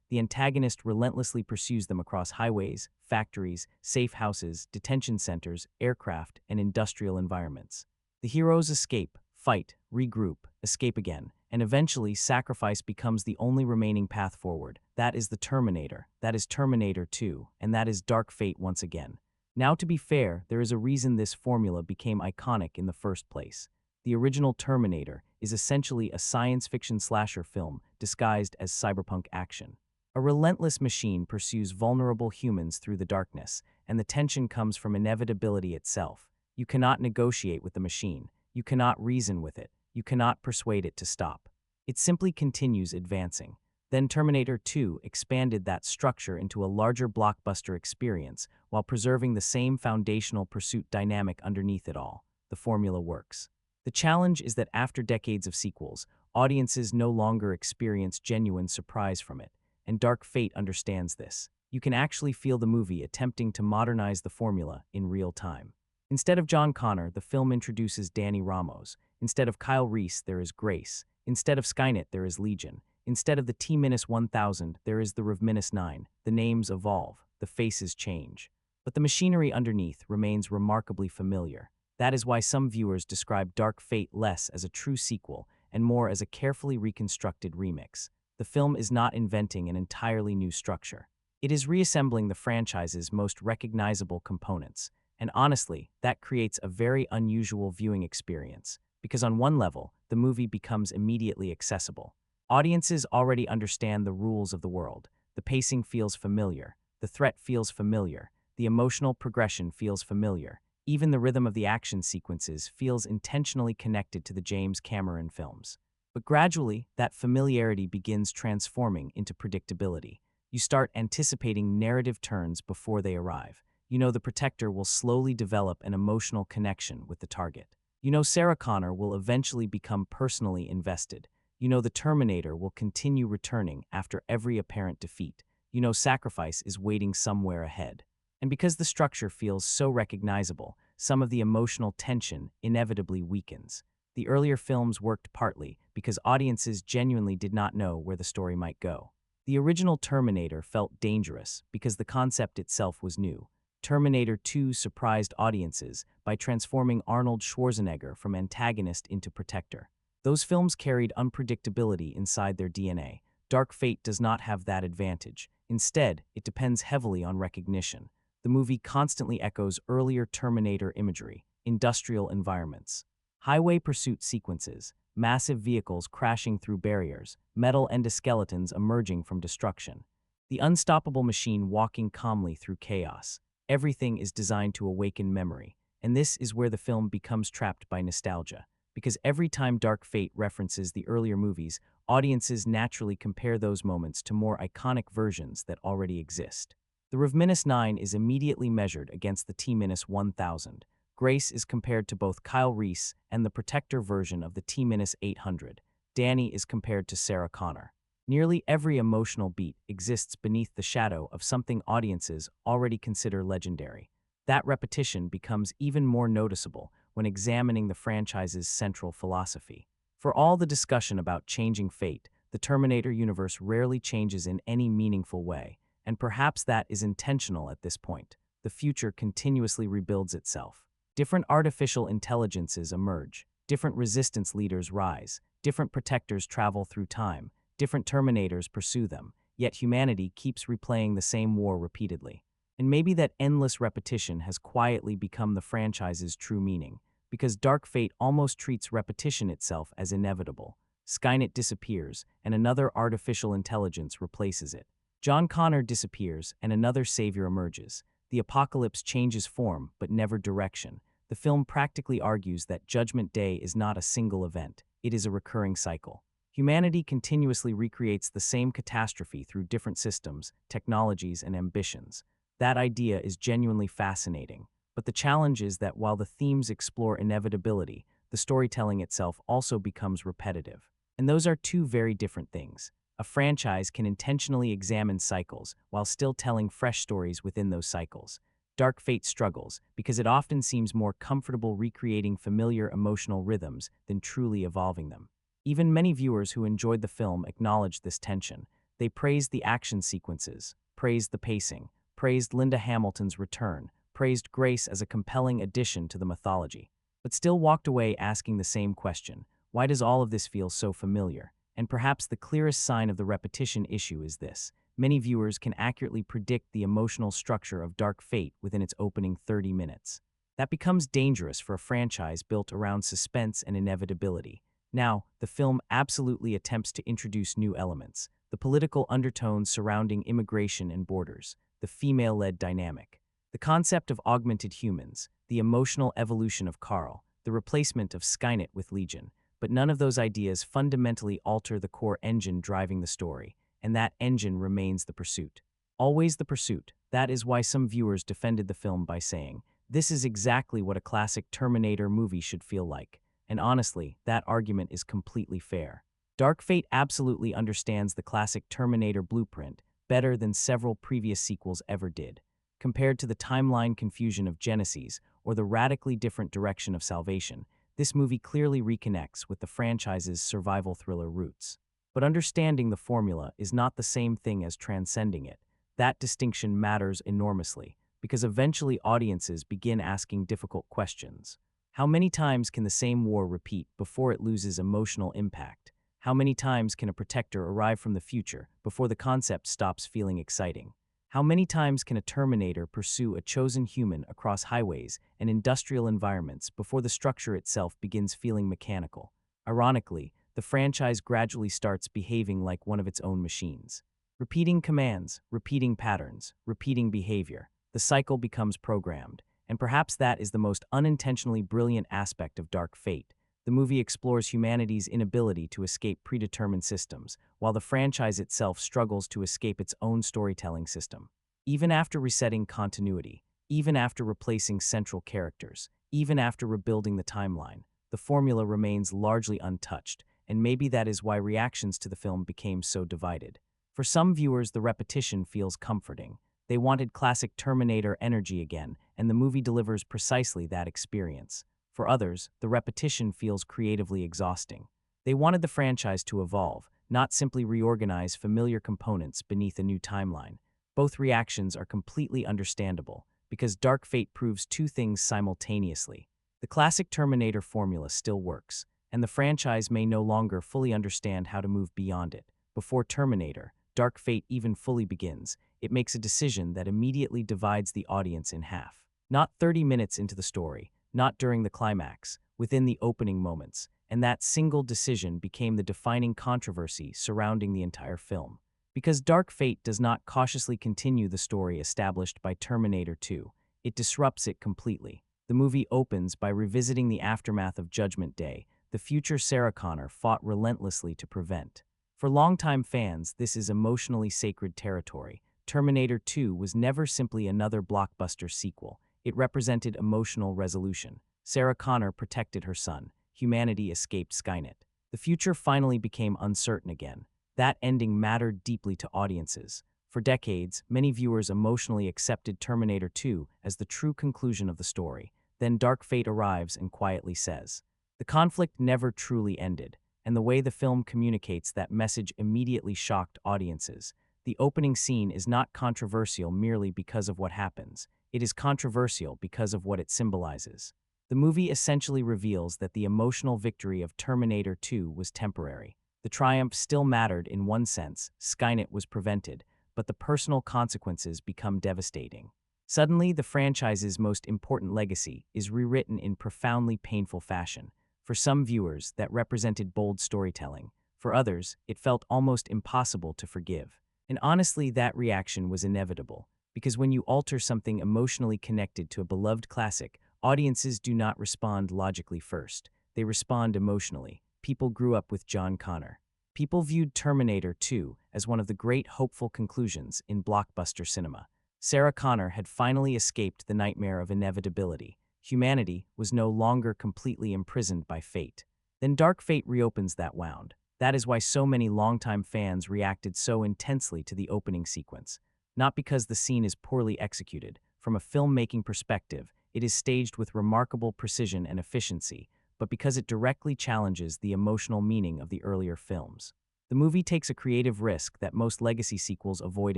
The antagonist relentlessly pursues them across highways, factories, safe houses, detention centers, aircraft, and industrial environments. The heroes escape, fight, regroup, escape again, and eventually sacrifice becomes the only remaining path forward. That is the Terminator, that is Terminator 2, and that is Dark Fate once again. Now, to be fair, there is a reason this formula became iconic in the first place. The original Terminator is essentially a science fiction slasher film disguised as cyberpunk action. A relentless machine pursues vulnerable humans through the darkness, and the tension comes from inevitability itself. You cannot negotiate with the machine. You cannot reason with it. You cannot persuade it to stop. It simply continues advancing. Then Terminator 2 expanded that structure into a larger blockbuster experience while preserving the same foundational pursuit dynamic underneath it all. The formula works. The challenge is that after decades of sequels, audiences no longer experience genuine surprise from it, and Dark Fate understands this. You can actually feel the movie attempting to modernize the formula in real time. Instead of John Connor, the film introduces Danny Ramos. Instead of Kyle Reese, there is Grace. Instead of Skynet, there is Legion. Instead of the T-1000, there is the Rev-9. The names evolve, the faces change. But the machinery underneath remains remarkably familiar. That is why some viewers describe Dark Fate less as a true sequel and more as a carefully reconstructed remix. The film is not inventing an entirely new structure. It is reassembling the franchise's most recognizable components. And honestly, that creates a very unusual viewing experience, because on one level, the movie becomes immediately accessible. Audiences already understand the rules of the world. The pacing feels familiar. The threat feels familiar. The emotional progression feels familiar. Even the rhythm of the action sequences feels intentionally connected to the James Cameron films. But gradually, that familiarity begins transforming into predictability. You start anticipating narrative turns before they arrive. You know the protector will slowly develop an emotional connection with the target. You know Sarah Connor will eventually become personally invested. You know the Terminator will continue returning after every apparent defeat. You know sacrifice is waiting somewhere ahead. And because the structure feels so recognizable, some of the emotional tension inevitably weakens. The earlier films worked partly because audiences genuinely did not know where the story might go. The original Terminator felt dangerous because the concept itself was new. Terminator 2 surprised audiences by transforming Arnold Schwarzenegger from antagonist into protector. Those films carried unpredictability inside their DNA. Dark Fate does not have that advantage. Instead, it depends heavily on recognition. The movie constantly echoes earlier Terminator imagery, industrial environments, highway pursuit sequences, massive vehicles crashing through barriers, metal endoskeletons emerging from destruction, the unstoppable machine walking calmly through chaos. Everything is designed to awaken memory, and this is where the film becomes trapped by nostalgia. Because every time Dark Fate references the earlier movies, audiences naturally compare those moments to more iconic versions that already exist. The Rev-9 is immediately measured against the T-1000. Grace is compared to both Kyle Reese and the Protector version of the T-800. Danny is compared to Sarah Connor. Nearly every emotional beat exists beneath the shadow of something audiences already consider legendary. That repetition becomes even more noticeable when examining the franchise's central philosophy. For all the discussion about changing fate, the Terminator universe rarely changes in any meaningful way, and perhaps that is intentional at this point. The future continuously rebuilds itself. Different artificial intelligences emerge, different resistance leaders rise, different protectors travel through time, different Terminators pursue them, yet humanity keeps replaying the same war repeatedly. And maybe that endless repetition has quietly become the franchise's true meaning, because Dark Fate almost treats repetition itself as inevitable. Skynet disappears, and another artificial intelligence replaces it. John Connor disappears, and another savior emerges. The apocalypse changes form, but never direction. The film practically argues that Judgment Day is not a single event, it is a recurring cycle. Humanity continuously recreates the same catastrophe through different systems, technologies, and ambitions. That idea is genuinely fascinating, but the challenge is that while the themes explore inevitability, the storytelling itself also becomes repetitive. And those are two very different things. A franchise can intentionally examine cycles while still telling fresh stories within those cycles. Dark Fate struggles because it often seems more comfortable recreating familiar emotional rhythms than truly evolving them. Even many viewers who enjoyed the film acknowledged this tension. They praised the action sequences, praised the pacing, praised Linda Hamilton's return, praised Grace as a compelling addition to the mythology, but still walked away asking the same question: why does all of this feel so familiar? And perhaps the clearest sign of the repetition issue is this: many viewers can accurately predict the emotional structure of Dark Fate within its opening 30 minutes. That becomes dangerous for a franchise built around suspense and inevitability. Now, the film absolutely attempts to introduce new elements: the political undertones surrounding immigration and borders, the female-led dynamic, the concept of augmented humans, the emotional evolution of Carl, the replacement of Skynet with Legion. but none of those ideas fundamentally alter the core engine driving the story, and that engine remains the pursuit. Always the pursuit. That is why some viewers defended the film by saying, "This is exactly what a classic Terminator movie should feel like." And honestly, that argument is completely fair. Dark Fate absolutely understands the classic Terminator blueprint better than several previous sequels ever did. Compared to the timeline confusion of Genesis or the radically different direction of Salvation, this movie clearly reconnects with the franchise's survival thriller roots. But understanding the formula is not the same thing as transcending it. That distinction matters enormously, because eventually audiences begin asking difficult questions. How many times can the same war repeat before it loses emotional impact? How many times can a protector arrive from the future before the concept stops feeling exciting? How many times can a Terminator pursue a chosen human across highways and industrial environments before the structure itself begins feeling mechanical? Ironically, the franchise gradually starts behaving like one of its own machines. Repeating commands, repeating patterns, repeating behavior. The cycle becomes programmed, and perhaps that is the most unintentionally brilliant aspect of Dark Fate. The movie explores humanity's inability to escape predetermined systems, while the franchise itself struggles to escape its own storytelling system. Even after resetting continuity, even after replacing central characters, even after rebuilding the timeline, the formula remains largely untouched, and maybe that is why reactions to the film became so divided. For some viewers, the repetition feels comforting. They wanted classic Terminator energy again, and the movie delivers precisely that experience. For others, the repetition feels creatively exhausting. They wanted the franchise to evolve, not simply reorganize familiar components beneath a new timeline. Both reactions are completely understandable, because Dark Fate proves two things simultaneously. The classic Terminator formula still works, and the franchise may no longer fully understand how to move beyond it. Before Terminator, Dark Fate even fully begins, it makes a decision that immediately divides the audience in half. Not 30 minutes into the story, not during the climax, within the opening moments, and that single decision became the defining controversy surrounding the entire film. Because Dark Fate does not cautiously continue the story established by Terminator 2, it disrupts it completely. The movie opens by revisiting the aftermath of Judgment Day, the future Sarah Connor fought relentlessly to prevent. For longtime fans, this is emotionally sacred territory. Terminator 2 was never simply another blockbuster sequel. It represented emotional resolution. Sarah Connor protected her son. Humanity escaped Skynet. The future finally became uncertain again. That ending mattered deeply to audiences. For decades, many viewers emotionally accepted Terminator 2 as the true conclusion of the story. Then Dark Fate arrives and quietly says, the conflict never truly ended, and the way the film communicates that message immediately shocked audiences. The opening scene is not controversial merely because of what happens. It is controversial because of what it symbolizes. The movie essentially reveals that the emotional victory of Terminator 2 was temporary. The triumph still mattered in one sense, Skynet was prevented, but the personal consequences become devastating. Suddenly, the franchise's most important legacy is rewritten in profoundly painful fashion. For some viewers, that represented bold storytelling. For others, it felt almost impossible to forgive. And honestly, that reaction was inevitable, because when you alter something emotionally connected to a beloved classic, audiences do not respond logically first. They respond emotionally. People grew up with John Connor. People viewed Terminator 2 as one of the great hopeful conclusions in blockbuster cinema. Sarah Connor had finally escaped the nightmare of inevitability. Humanity was no longer completely imprisoned by fate. Then Dark Fate reopens that wound. That is why so many longtime fans reacted so intensely to the opening sequence. Not because the scene is poorly executed. From a filmmaking perspective, it is staged with remarkable precision and efficiency, but because it directly challenges the emotional meaning of the earlier films. The movie takes a creative risk that most legacy sequels avoid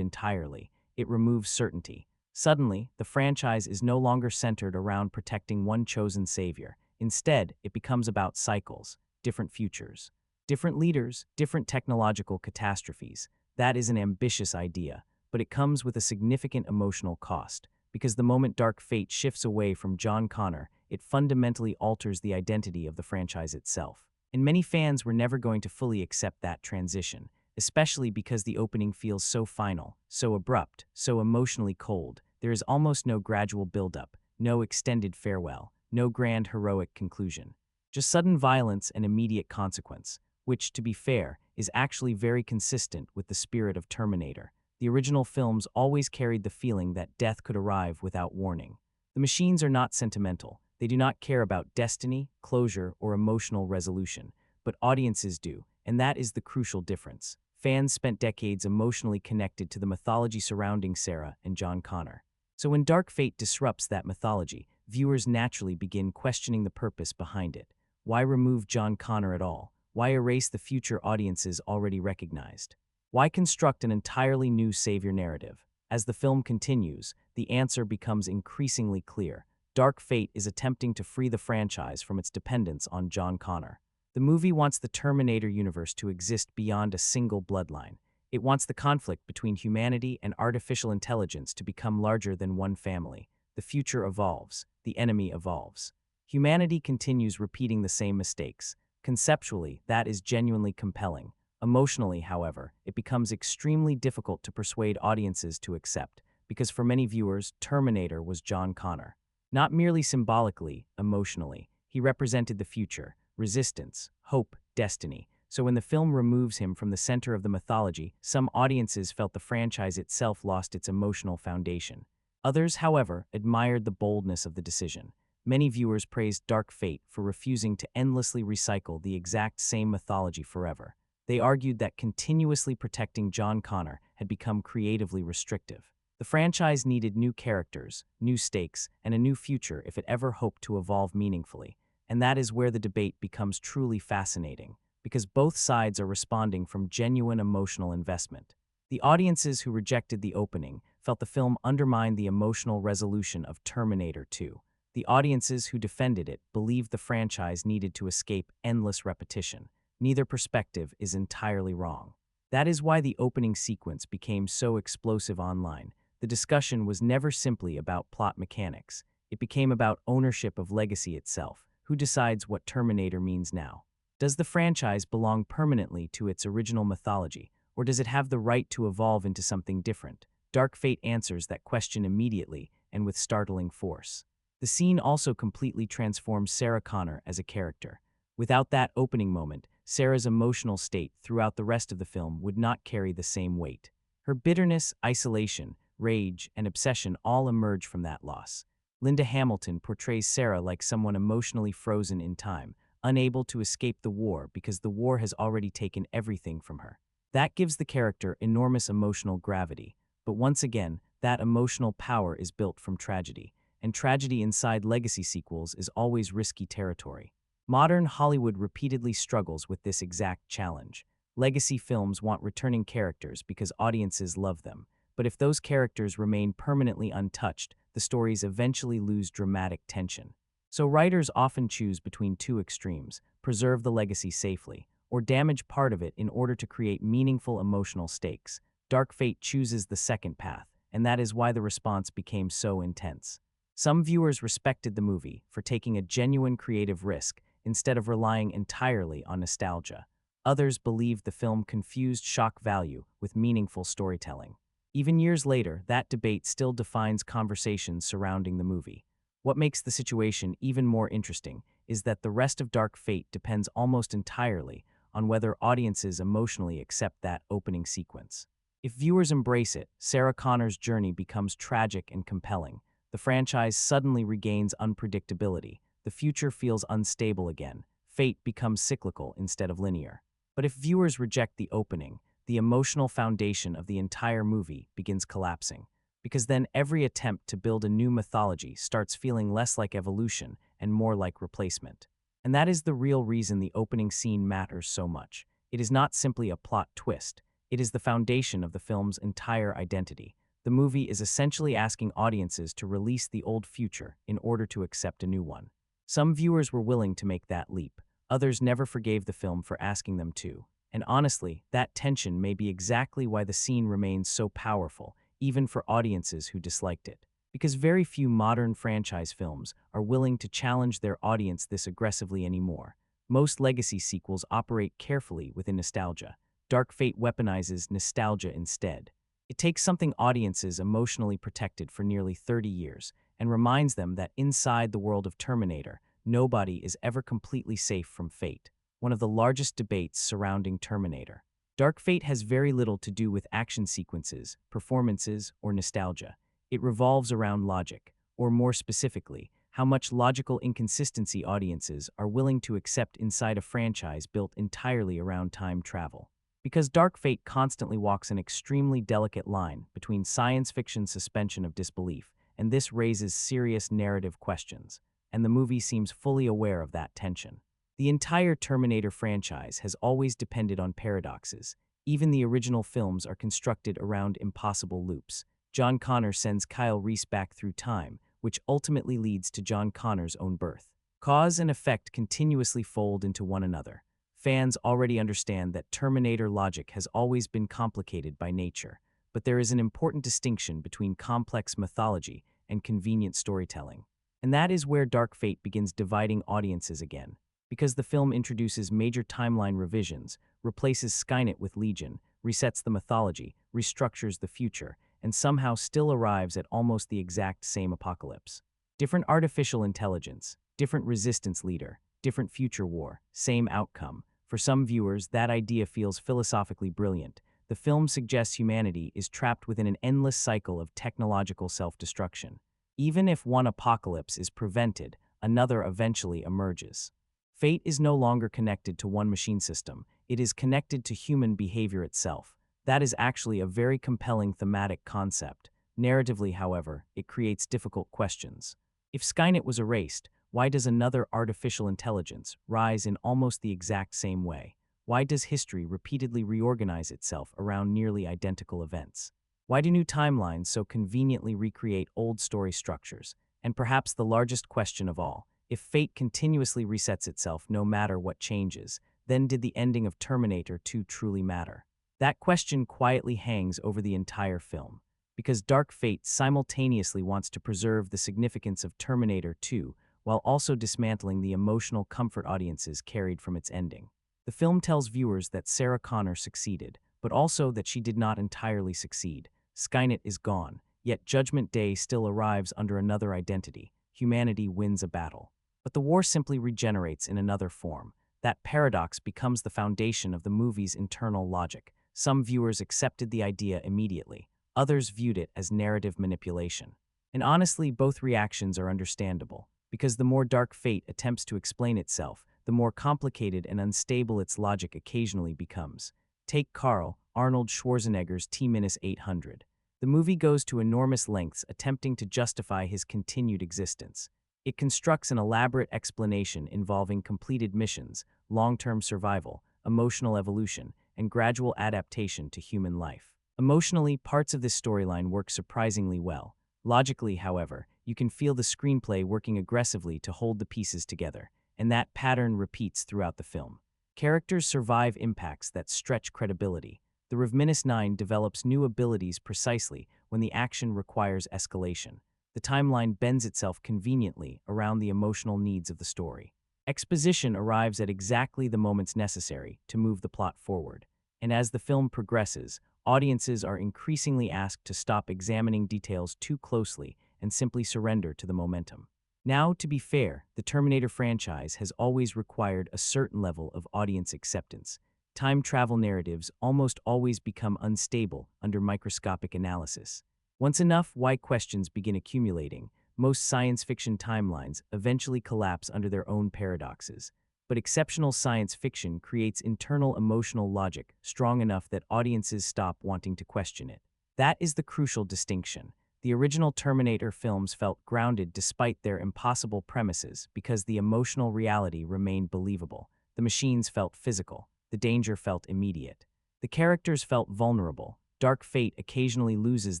entirely. It removes certainty. Suddenly, the franchise is no longer centered around protecting one chosen savior. Instead, it becomes about cycles, different futures, different leaders, different technological catastrophes. That is an ambitious idea, but it comes with a significant emotional cost, because the moment Dark Fate shifts away from John Connor, it fundamentally alters the identity of the franchise itself. And many fans were never going to fully accept that transition, especially because the opening feels so final, so abrupt, so emotionally cold. There is almost no gradual buildup, no extended farewell, no grand heroic conclusion. just sudden violence and immediate consequence, which, to be fair, is actually very consistent with the spirit of Terminator. The original films always carried the feeling that death could arrive without warning. The machines are not sentimental. They do not care about destiny, closure, or emotional resolution, but audiences do, and that is the crucial difference. Fans spent decades emotionally connected to the mythology surrounding Sarah and John Connor. So when Dark Fate disrupts that mythology, viewers naturally begin questioning the purpose behind it. Why remove John Connor at all? Why erase the future audiences already recognized? Why construct an entirely new savior narrative? As the film continues, the answer becomes increasingly clear. Dark Fate is attempting to free the franchise from its dependence on John Connor. The movie wants the Terminator universe to exist beyond a single bloodline. It wants the conflict between humanity and artificial intelligence to become larger than one family. The future evolves. The enemy evolves. Humanity continues repeating the same mistakes. Conceptually, that is genuinely compelling. Emotionally, however, it becomes extremely difficult to persuade audiences to accept, because for many viewers, Terminator was John Connor. Not merely symbolically, emotionally. He represented the future, resistance, hope, destiny. So when the film removes him from the center of the mythology, some audiences felt the franchise itself lost its emotional foundation. Others, however, admired the boldness of the decision. Many viewers praised Dark Fate for refusing to endlessly recycle the exact same mythology forever. They argued that continuously protecting John Connor had become creatively restrictive. The franchise needed new characters, new stakes, and a new future if it ever hoped to evolve meaningfully. And that is where the debate becomes truly fascinating, because both sides are responding from genuine emotional investment. The audiences who rejected the opening felt the film undermined the emotional resolution of Terminator 2. The audiences who defended it believed the franchise needed to escape endless repetition. Neither perspective is entirely wrong. That is why the opening sequence became so explosive online. The discussion was never simply about plot mechanics. It became about ownership of legacy itself. Who decides what Terminator means now? Does the franchise belong permanently to its original mythology, or does it have the right to evolve into something different? Dark Fate answers that question immediately and with startling force. The scene also completely transforms Sarah Connor as a character. Without that opening moment, Sarah's emotional state throughout the rest of the film would not carry the same weight. Her bitterness, isolation, rage, and obsession all emerge from that loss. Linda Hamilton portrays Sarah like someone emotionally frozen in time, unable to escape the war because the war has already taken everything from her. That gives the character enormous emotional gravity, but once again, that emotional power is built from tragedy, and tragedy inside legacy sequels is always risky territory. Modern Hollywood repeatedly struggles with this exact challenge. Legacy films want returning characters because audiences love them, but if those characters remain permanently untouched, the stories eventually lose dramatic tension. So writers often choose between two extremes: preserve the legacy safely, or damage part of it in order to create meaningful emotional stakes. Dark Fate chooses the second path, and that is why the response became so intense. Some viewers respected the movie for taking a genuine creative risk instead of relying entirely on nostalgia. Others believed the film confused shock value with meaningful storytelling. Even years later, that debate still defines conversations surrounding the movie. What makes the situation even more interesting is that the rest of Dark Fate depends almost entirely on whether audiences emotionally accept that opening sequence. If viewers embrace it, Sarah Connor's journey becomes tragic and compelling. The franchise suddenly regains unpredictability. The future feels unstable again. Fate becomes cyclical instead of linear. But if viewers reject the opening, the emotional foundation of the entire movie begins collapsing, because then every attempt to build a new mythology starts feeling less like evolution and more like replacement. And that is the real reason the opening scene matters so much. It is not simply a plot twist. It is the foundation of the film's entire identity. The movie is essentially asking audiences to release the old future in order to accept a new one. Some viewers were willing to make that leap. Others never forgave the film for asking them to. And honestly, that tension may be exactly why the scene remains so powerful, even for audiences who disliked it. Because very few modern franchise films are willing to challenge their audience this aggressively anymore. Most legacy sequels operate carefully within nostalgia. Dark Fate weaponizes nostalgia instead. It takes something audiences emotionally protected for nearly 30 years and reminds them that inside the world of Terminator, nobody is ever completely safe from fate, one of the largest debates surrounding Terminator. Dark Fate has very little to do with action sequences, performances, or nostalgia. It revolves around logic, or more specifically, how much logical inconsistency audiences are willing to accept inside a franchise built entirely around time travel. Because Dark Fate constantly walks an extremely delicate line between science fiction suspension of disbelief, and this raises serious narrative questions, and the movie seems fully aware of that tension. The entire Terminator franchise has always depended on paradoxes. Even the original films are constructed around impossible loops. John Connor sends Kyle Reese back through time, which ultimately leads to John Connor's own birth. Cause and effect continuously fold into one another. Fans already understand that Terminator logic has always been complicated by nature, but there is an important distinction between complex mythology and convenient storytelling. And that is where Dark Fate begins dividing audiences again. Because the film introduces major timeline revisions, replaces Skynet with Legion, resets the mythology, restructures the future, and somehow still arrives at almost the exact same apocalypse. Different artificial intelligence, different resistance leader, different future war, same outcome. For some viewers, that idea feels philosophically brilliant. The film suggests humanity is trapped within an endless cycle of technological self-destruction. Even if one apocalypse is prevented, another eventually emerges. Fate is no longer connected to one machine system, it is connected to human behavior itself. That is actually a very compelling thematic concept. Narratively, however, it creates difficult questions. If Skynet was erased, why does another artificial intelligence rise in almost the exact same way? Why does history repeatedly reorganize itself around nearly identical events? Why do new timelines so conveniently recreate old story structures? And perhaps the largest question of all, if fate continuously resets itself no matter what changes, then did the ending of Terminator 2 truly matter? That question quietly hangs over the entire film, because Dark Fate simultaneously wants to preserve the significance of Terminator 2 while also dismantling the emotional comfort audiences carried from its ending. The film tells viewers that Sarah Connor succeeded, but also that she did not entirely succeed. Skynet is gone, yet Judgment Day still arrives under another identity. Humanity wins a battle. But the war simply regenerates in another form. That paradox becomes the foundation of the movie's internal logic. Some viewers accepted the idea immediately. Others viewed it as narrative manipulation. And honestly, both reactions are understandable, because the more Dark Fate attempts to explain itself, the more complicated and unstable its logic occasionally becomes. Take Carl, Arnold Schwarzenegger's T-800. The movie goes to enormous lengths attempting to justify his continued existence. It constructs an elaborate explanation involving completed missions, long-term survival, emotional evolution, and gradual adaptation to human life. Emotionally, parts of this storyline work surprisingly well. Logically, however, you can feel the screenplay working aggressively to hold the pieces together, and that pattern repeats throughout the film. Characters survive impacts that stretch credibility. The Rev-9 develops new abilities precisely when the action requires escalation. The timeline bends itself conveniently around the emotional needs of the story. Exposition arrives at exactly the moments necessary to move the plot forward. And as the film progresses, audiences are increasingly asked to stop examining details too closely and simply surrender to the momentum. Now, to be fair, the Terminator franchise has always required a certain level of audience acceptance. Time travel narratives almost always become unstable under microscopic analysis. Once enough why questions begin accumulating, most science fiction timelines eventually collapse under their own paradoxes. But exceptional science fiction creates internal emotional logic strong enough that audiences stop wanting to question it. That is the crucial distinction. The original Terminator films felt grounded despite their impossible premises because the emotional reality remained believable. The machines felt physical. The danger felt immediate. The characters felt vulnerable. Dark Fate occasionally loses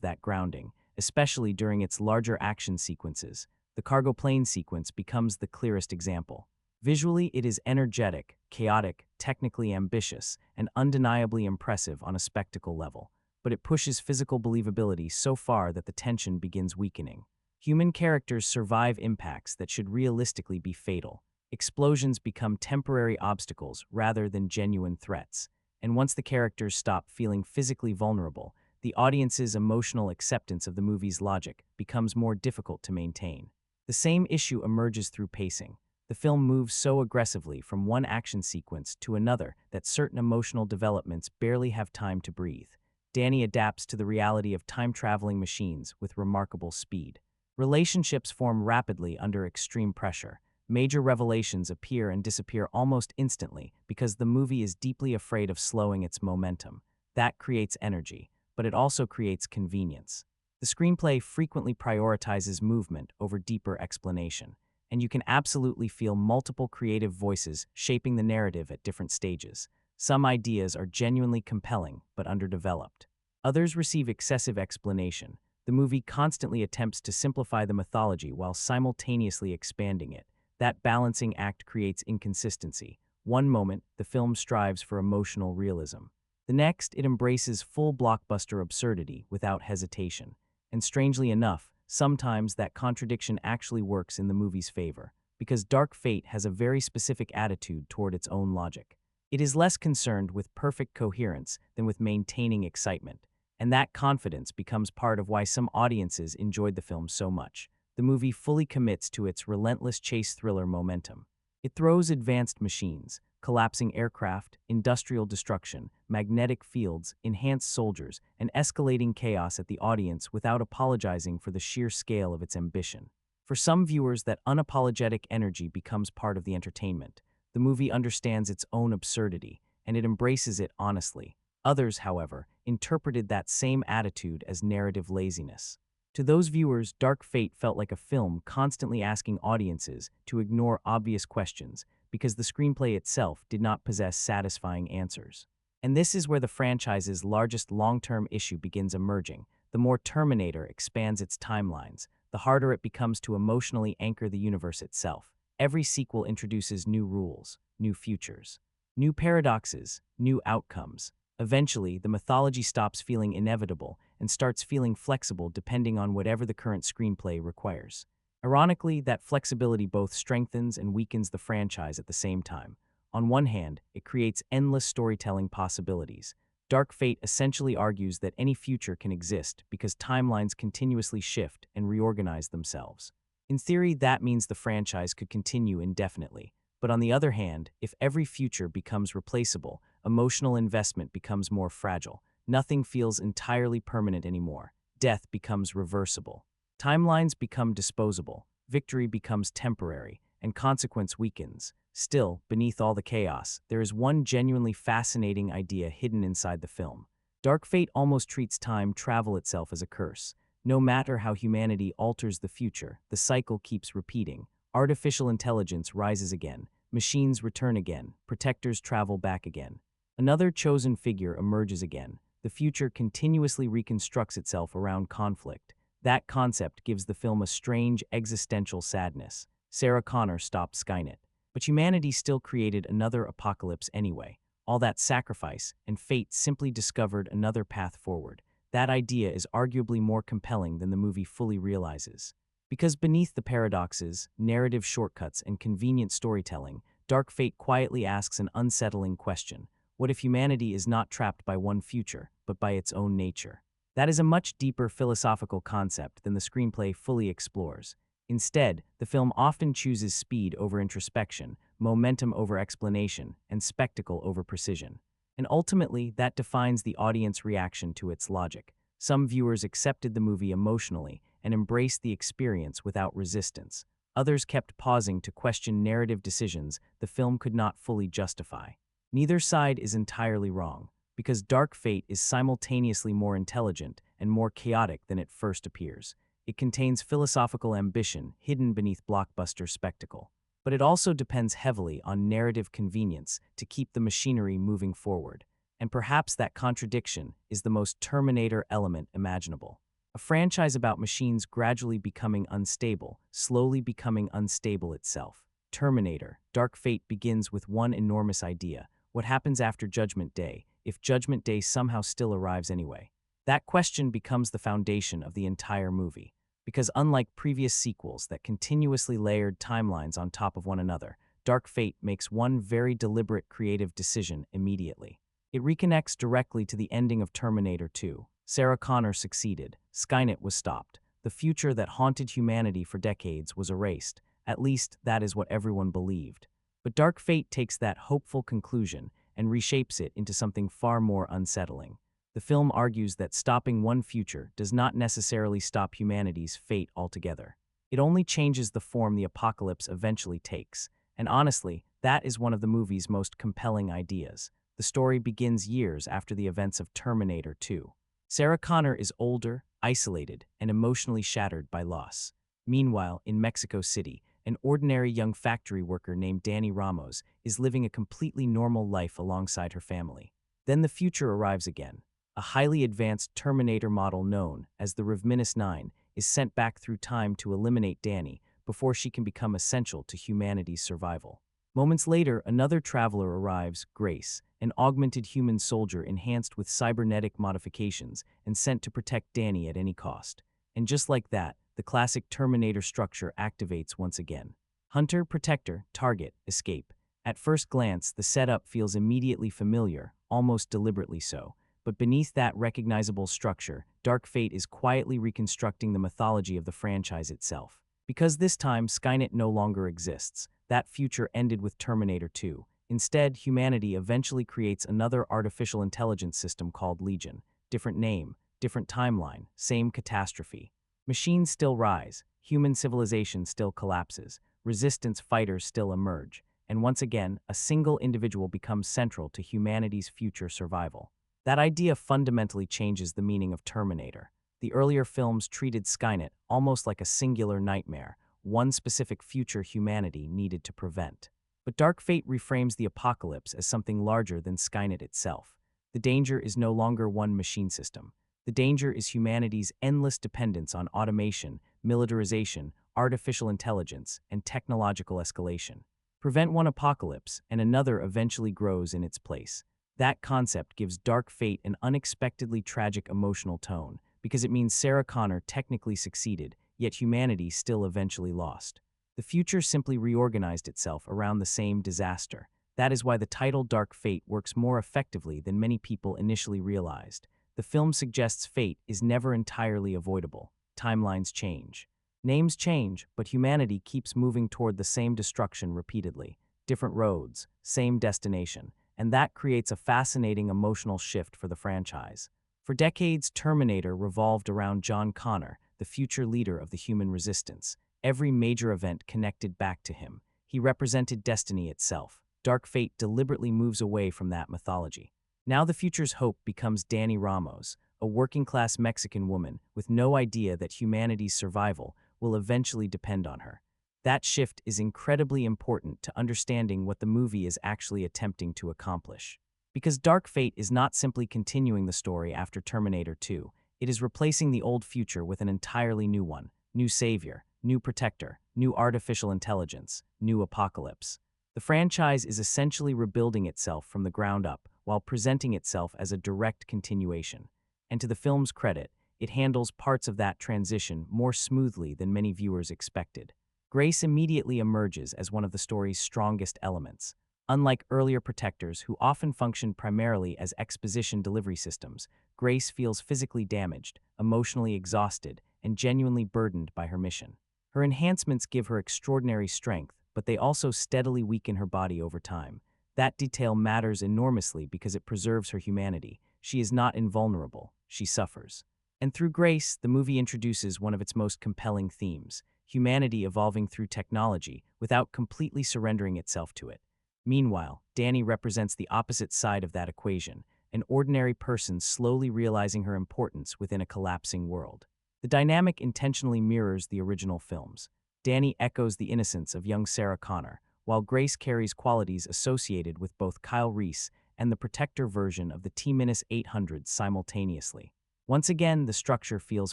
that grounding, especially during its larger action sequences. The cargo plane sequence becomes the clearest example. Visually, it is energetic, chaotic, technically ambitious, and undeniably impressive on a spectacle level. But it pushes physical believability so far that the tension begins weakening. Human characters survive impacts that should realistically be fatal. Explosions become temporary obstacles rather than genuine threats. And once the characters stop feeling physically vulnerable, the audience's emotional acceptance of the movie's logic becomes more difficult to maintain. The same issue emerges through pacing. The film moves so aggressively from one action sequence to another that certain emotional developments barely have time to breathe. Danny adapts to the reality of time-traveling machines with remarkable speed. Relationships form rapidly under extreme pressure. Major revelations appear and disappear almost instantly because the movie is deeply afraid of slowing its momentum. That creates energy, but it also creates convenience. The screenplay frequently prioritizes movement over deeper explanation, and you can absolutely feel multiple creative voices shaping the narrative at different stages. Some ideas are genuinely compelling but underdeveloped. Others receive excessive explanation. The movie constantly attempts to simplify the mythology while simultaneously expanding it. That balancing act creates inconsistency. One moment, the film strives for emotional realism. The next, it embraces full blockbuster absurdity without hesitation. And strangely enough, sometimes that contradiction actually works in the movie's favor, because Dark Fate has a very specific attitude toward its own logic. It is less concerned with perfect coherence than with maintaining excitement, and that confidence becomes part of why some audiences enjoyed the film so much. The movie fully commits to its relentless chase thriller momentum. It throws advanced machines, collapsing aircraft, industrial destruction, magnetic fields, enhanced soldiers, and escalating chaos at the audience without apologizing for the sheer scale of its ambition. For some viewers, that unapologetic energy becomes part of the entertainment. The movie understands its own absurdity, and it embraces it honestly. Others, however, interpreted that same attitude as narrative laziness. To those viewers, Dark Fate felt like a film constantly asking audiences to ignore obvious questions because the screenplay itself did not possess satisfying answers. And this is where the franchise's largest long-term issue begins emerging. The more Terminator expands its timelines, the harder it becomes to emotionally anchor the universe itself. Every sequel introduces new rules, new futures, new paradoxes, new outcomes. Eventually, the mythology stops feeling inevitable and starts feeling flexible depending on whatever the current screenplay requires. Ironically, that flexibility both strengthens and weakens the franchise at the same time. On one hand, it creates endless storytelling possibilities. Dark Fate essentially argues that any future can exist because timelines continuously shift and reorganize themselves. In theory, that means the franchise could continue indefinitely. But on the other hand, if every future becomes replaceable, emotional investment becomes more fragile. Nothing feels entirely permanent anymore. Death becomes reversible. Timelines become disposable. Victory becomes temporary, and consequence weakens. Still, beneath all the chaos, there is one genuinely fascinating idea hidden inside the film. Dark Fate almost treats time travel itself as a curse. No matter how humanity alters the future, the cycle keeps repeating. Artificial intelligence rises again, machines return again, protectors travel back again. Another chosen figure emerges again. The future continuously reconstructs itself around conflict. That concept gives the film a strange existential sadness. Sarah Connor stopped Skynet, but humanity still created another apocalypse anyway. All that sacrifice, and fate simply discovered another path forward. That idea is arguably more compelling than the movie fully realizes. Because beneath the paradoxes, narrative shortcuts, and convenient storytelling, Dark Fate quietly asks an unsettling question. What if humanity is not trapped by one future, but by its own nature? That is a much deeper philosophical concept than the screenplay fully explores. Instead, the film often chooses speed over introspection, momentum over explanation, and spectacle over precision. And ultimately, that defines the audience reaction to its logic. Some viewers accepted the movie emotionally and embraced the experience without resistance. Others kept pausing to question narrative decisions the film could not fully justify. Neither side is entirely wrong, because Dark Fate is simultaneously more intelligent and more chaotic than it first appears. It contains philosophical ambition hidden beneath blockbuster spectacle. But it also depends heavily on narrative convenience to keep the machinery moving forward. And perhaps that contradiction is the most Terminator element imaginable. A franchise about machines gradually becoming unstable, slowly becoming unstable itself. Terminator, Dark Fate begins with one enormous idea. What happens after Judgment Day, if Judgment Day somehow still arrives anyway? That question becomes the foundation of the entire movie. Because unlike previous sequels that continuously layered timelines on top of one another, Dark Fate makes one very deliberate creative decision immediately. It reconnects directly to the ending of Terminator 2. Sarah Connor succeeded. Skynet was stopped. The future that haunted humanity for decades was erased. At least, that is what everyone believed. But Dark Fate takes that hopeful conclusion and reshapes it into something far more unsettling. The film argues that stopping one future does not necessarily stop humanity's fate altogether. It only changes the form the apocalypse eventually takes. And honestly, that is one of the movie's most compelling ideas. The story begins years after the events of Terminator 2. Sarah Connor is older, isolated, and emotionally shattered by loss. Meanwhile, in Mexico City, an ordinary young factory worker named Danny Ramos is living a completely normal life alongside her family. Then the future arrives again. A highly advanced Terminator model known as the Rev-9 is sent back through time to eliminate Danny before she can become essential to humanity's survival. Moments later, another traveler arrives, Grace, an augmented human soldier enhanced with cybernetic modifications and sent to protect Danny at any cost. And just like that, the classic Terminator structure activates once again. Hunter, protector, target, escape. At first glance, the setup feels immediately familiar, almost deliberately so. But beneath that recognizable structure, Dark Fate is quietly reconstructing the mythology of the franchise itself. Because this time, Skynet no longer exists. That future ended with Terminator 2. Instead, humanity eventually creates another artificial intelligence system called Legion. Different name, different timeline, same catastrophe. Machines still rise, human civilization still collapses, resistance fighters still emerge, and once again, a single individual becomes central to humanity's future survival. That idea fundamentally changes the meaning of Terminator. The earlier films treated Skynet almost like a singular nightmare, one specific future humanity needed to prevent. But Dark Fate reframes the apocalypse as something larger than Skynet itself. The danger is no longer one machine system. The danger is humanity's endless dependence on automation, militarization, artificial intelligence, and technological escalation. Prevent one apocalypse, and another eventually grows in its place. That concept gives Dark Fate an unexpectedly tragic emotional tone, because it means Sarah Connor technically succeeded, yet humanity still eventually lost. The future simply reorganized itself around the same disaster. That is why the title Dark Fate works more effectively than many people initially realized. The film suggests fate is never entirely avoidable. Timelines change. Names change, but humanity keeps moving toward the same destruction repeatedly. Different roads, same destination. And that creates a fascinating emotional shift for the franchise. For decades, Terminator revolved around John Connor, the future leader of the human resistance. Every major event connected back to him. He represented destiny itself. Dark Fate deliberately moves away from that mythology. Now the future's hope becomes Danny Ramos, a working-class Mexican woman with no idea that humanity's survival will eventually depend on her. That shift is incredibly important to understanding what the movie is actually attempting to accomplish. Because Dark Fate is not simply continuing the story after Terminator 2, it is replacing the old future with an entirely new one. New savior, new protector, new artificial intelligence, new apocalypse. The franchise is essentially rebuilding itself from the ground up while presenting itself as a direct continuation. And to the film's credit, it handles parts of that transition more smoothly than many viewers expected. Grace immediately emerges as one of the story's strongest elements. Unlike earlier protectors who often functioned primarily as exposition delivery systems, Grace feels physically damaged, emotionally exhausted, and genuinely burdened by her mission. Her enhancements give her extraordinary strength, but they also steadily weaken her body over time. That detail matters enormously because it preserves her humanity. She is not invulnerable, she suffers. And through Grace, the movie introduces one of its most compelling themes: humanity evolving through technology without completely surrendering itself to it. Meanwhile, Danny represents the opposite side of that equation, an ordinary person slowly realizing her importance within a collapsing world. The dynamic intentionally mirrors the original films. Danny echoes the innocence of young Sarah Connor, while Grace carries qualities associated with both Kyle Reese and the Protector version of the T-800 simultaneously. Once again, the structure feels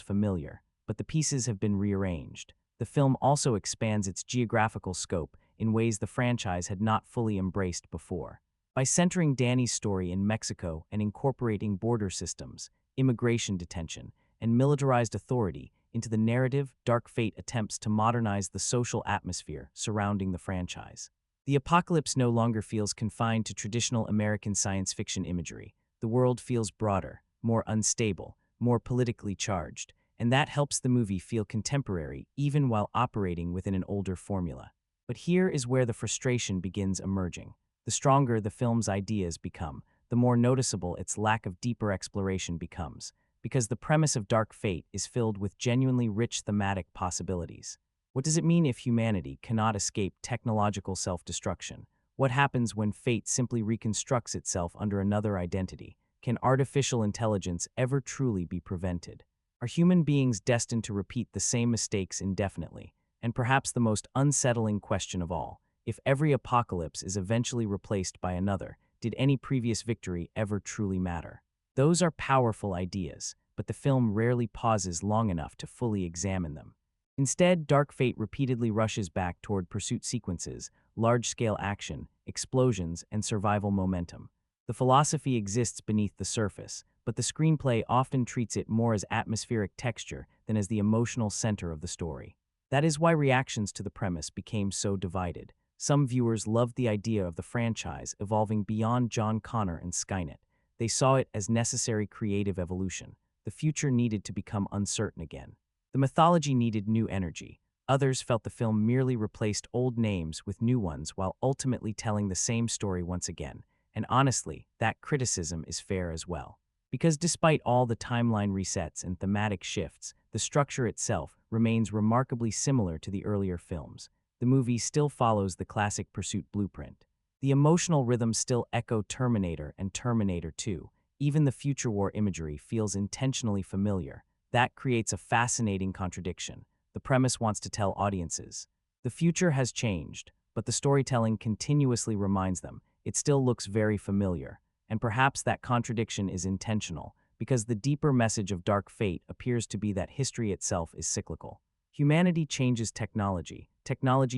familiar, but the pieces have been rearranged. The film also expands its geographical scope in ways the franchise had not fully embraced before. By centering Danny's story in Mexico and incorporating border systems, immigration detention, and militarized authority into the narrative, Dark Fate attempts to modernize the social atmosphere surrounding the franchise. The apocalypse no longer feels confined to traditional American science fiction imagery. The world feels broader, more unstable, more politically charged, and that helps the movie feel contemporary even while operating within an older formula. But here is where the frustration begins emerging. The stronger the film's ideas become, the more noticeable its lack of deeper exploration becomes, because the premise of Dark Fate is filled with genuinely rich thematic possibilities. What does it mean if humanity cannot escape technological self-destruction? What happens when fate simply reconstructs itself under another identity? Can artificial intelligence ever truly be prevented? Are human beings destined to repeat the same mistakes indefinitely? And perhaps the most unsettling question of all, if every apocalypse is eventually replaced by another, did any previous victory ever truly matter? Those are powerful ideas, but the film rarely pauses long enough to fully examine them. Instead, Dark Fate repeatedly rushes back toward pursuit sequences, large-scale action, explosions, and survival momentum. The philosophy exists beneath the surface, but the screenplay often treats it more as atmospheric texture than as the emotional center of the story. That is why reactions to the premise became so divided. Some viewers loved the idea of the franchise evolving beyond John Connor and Skynet. They saw it as necessary creative evolution. The future needed to become uncertain again. The mythology needed new energy. Others felt the film merely replaced old names with new ones while ultimately telling the same story once again. And honestly, that criticism is fair as well. Because despite all the timeline resets and thematic shifts, the structure itself remains remarkably similar to the earlier films. The movie still follows the classic pursuit blueprint. The emotional rhythms still echo Terminator and Terminator 2. Even the future war imagery feels intentionally familiar. That creates a fascinating contradiction. The premise wants to tell audiences, the future has changed, but the storytelling continuously reminds them it still looks very familiar. And perhaps that contradiction is intentional, because the deeper message of Dark Fate appears to be that history itself is cyclical. Humanity changes technology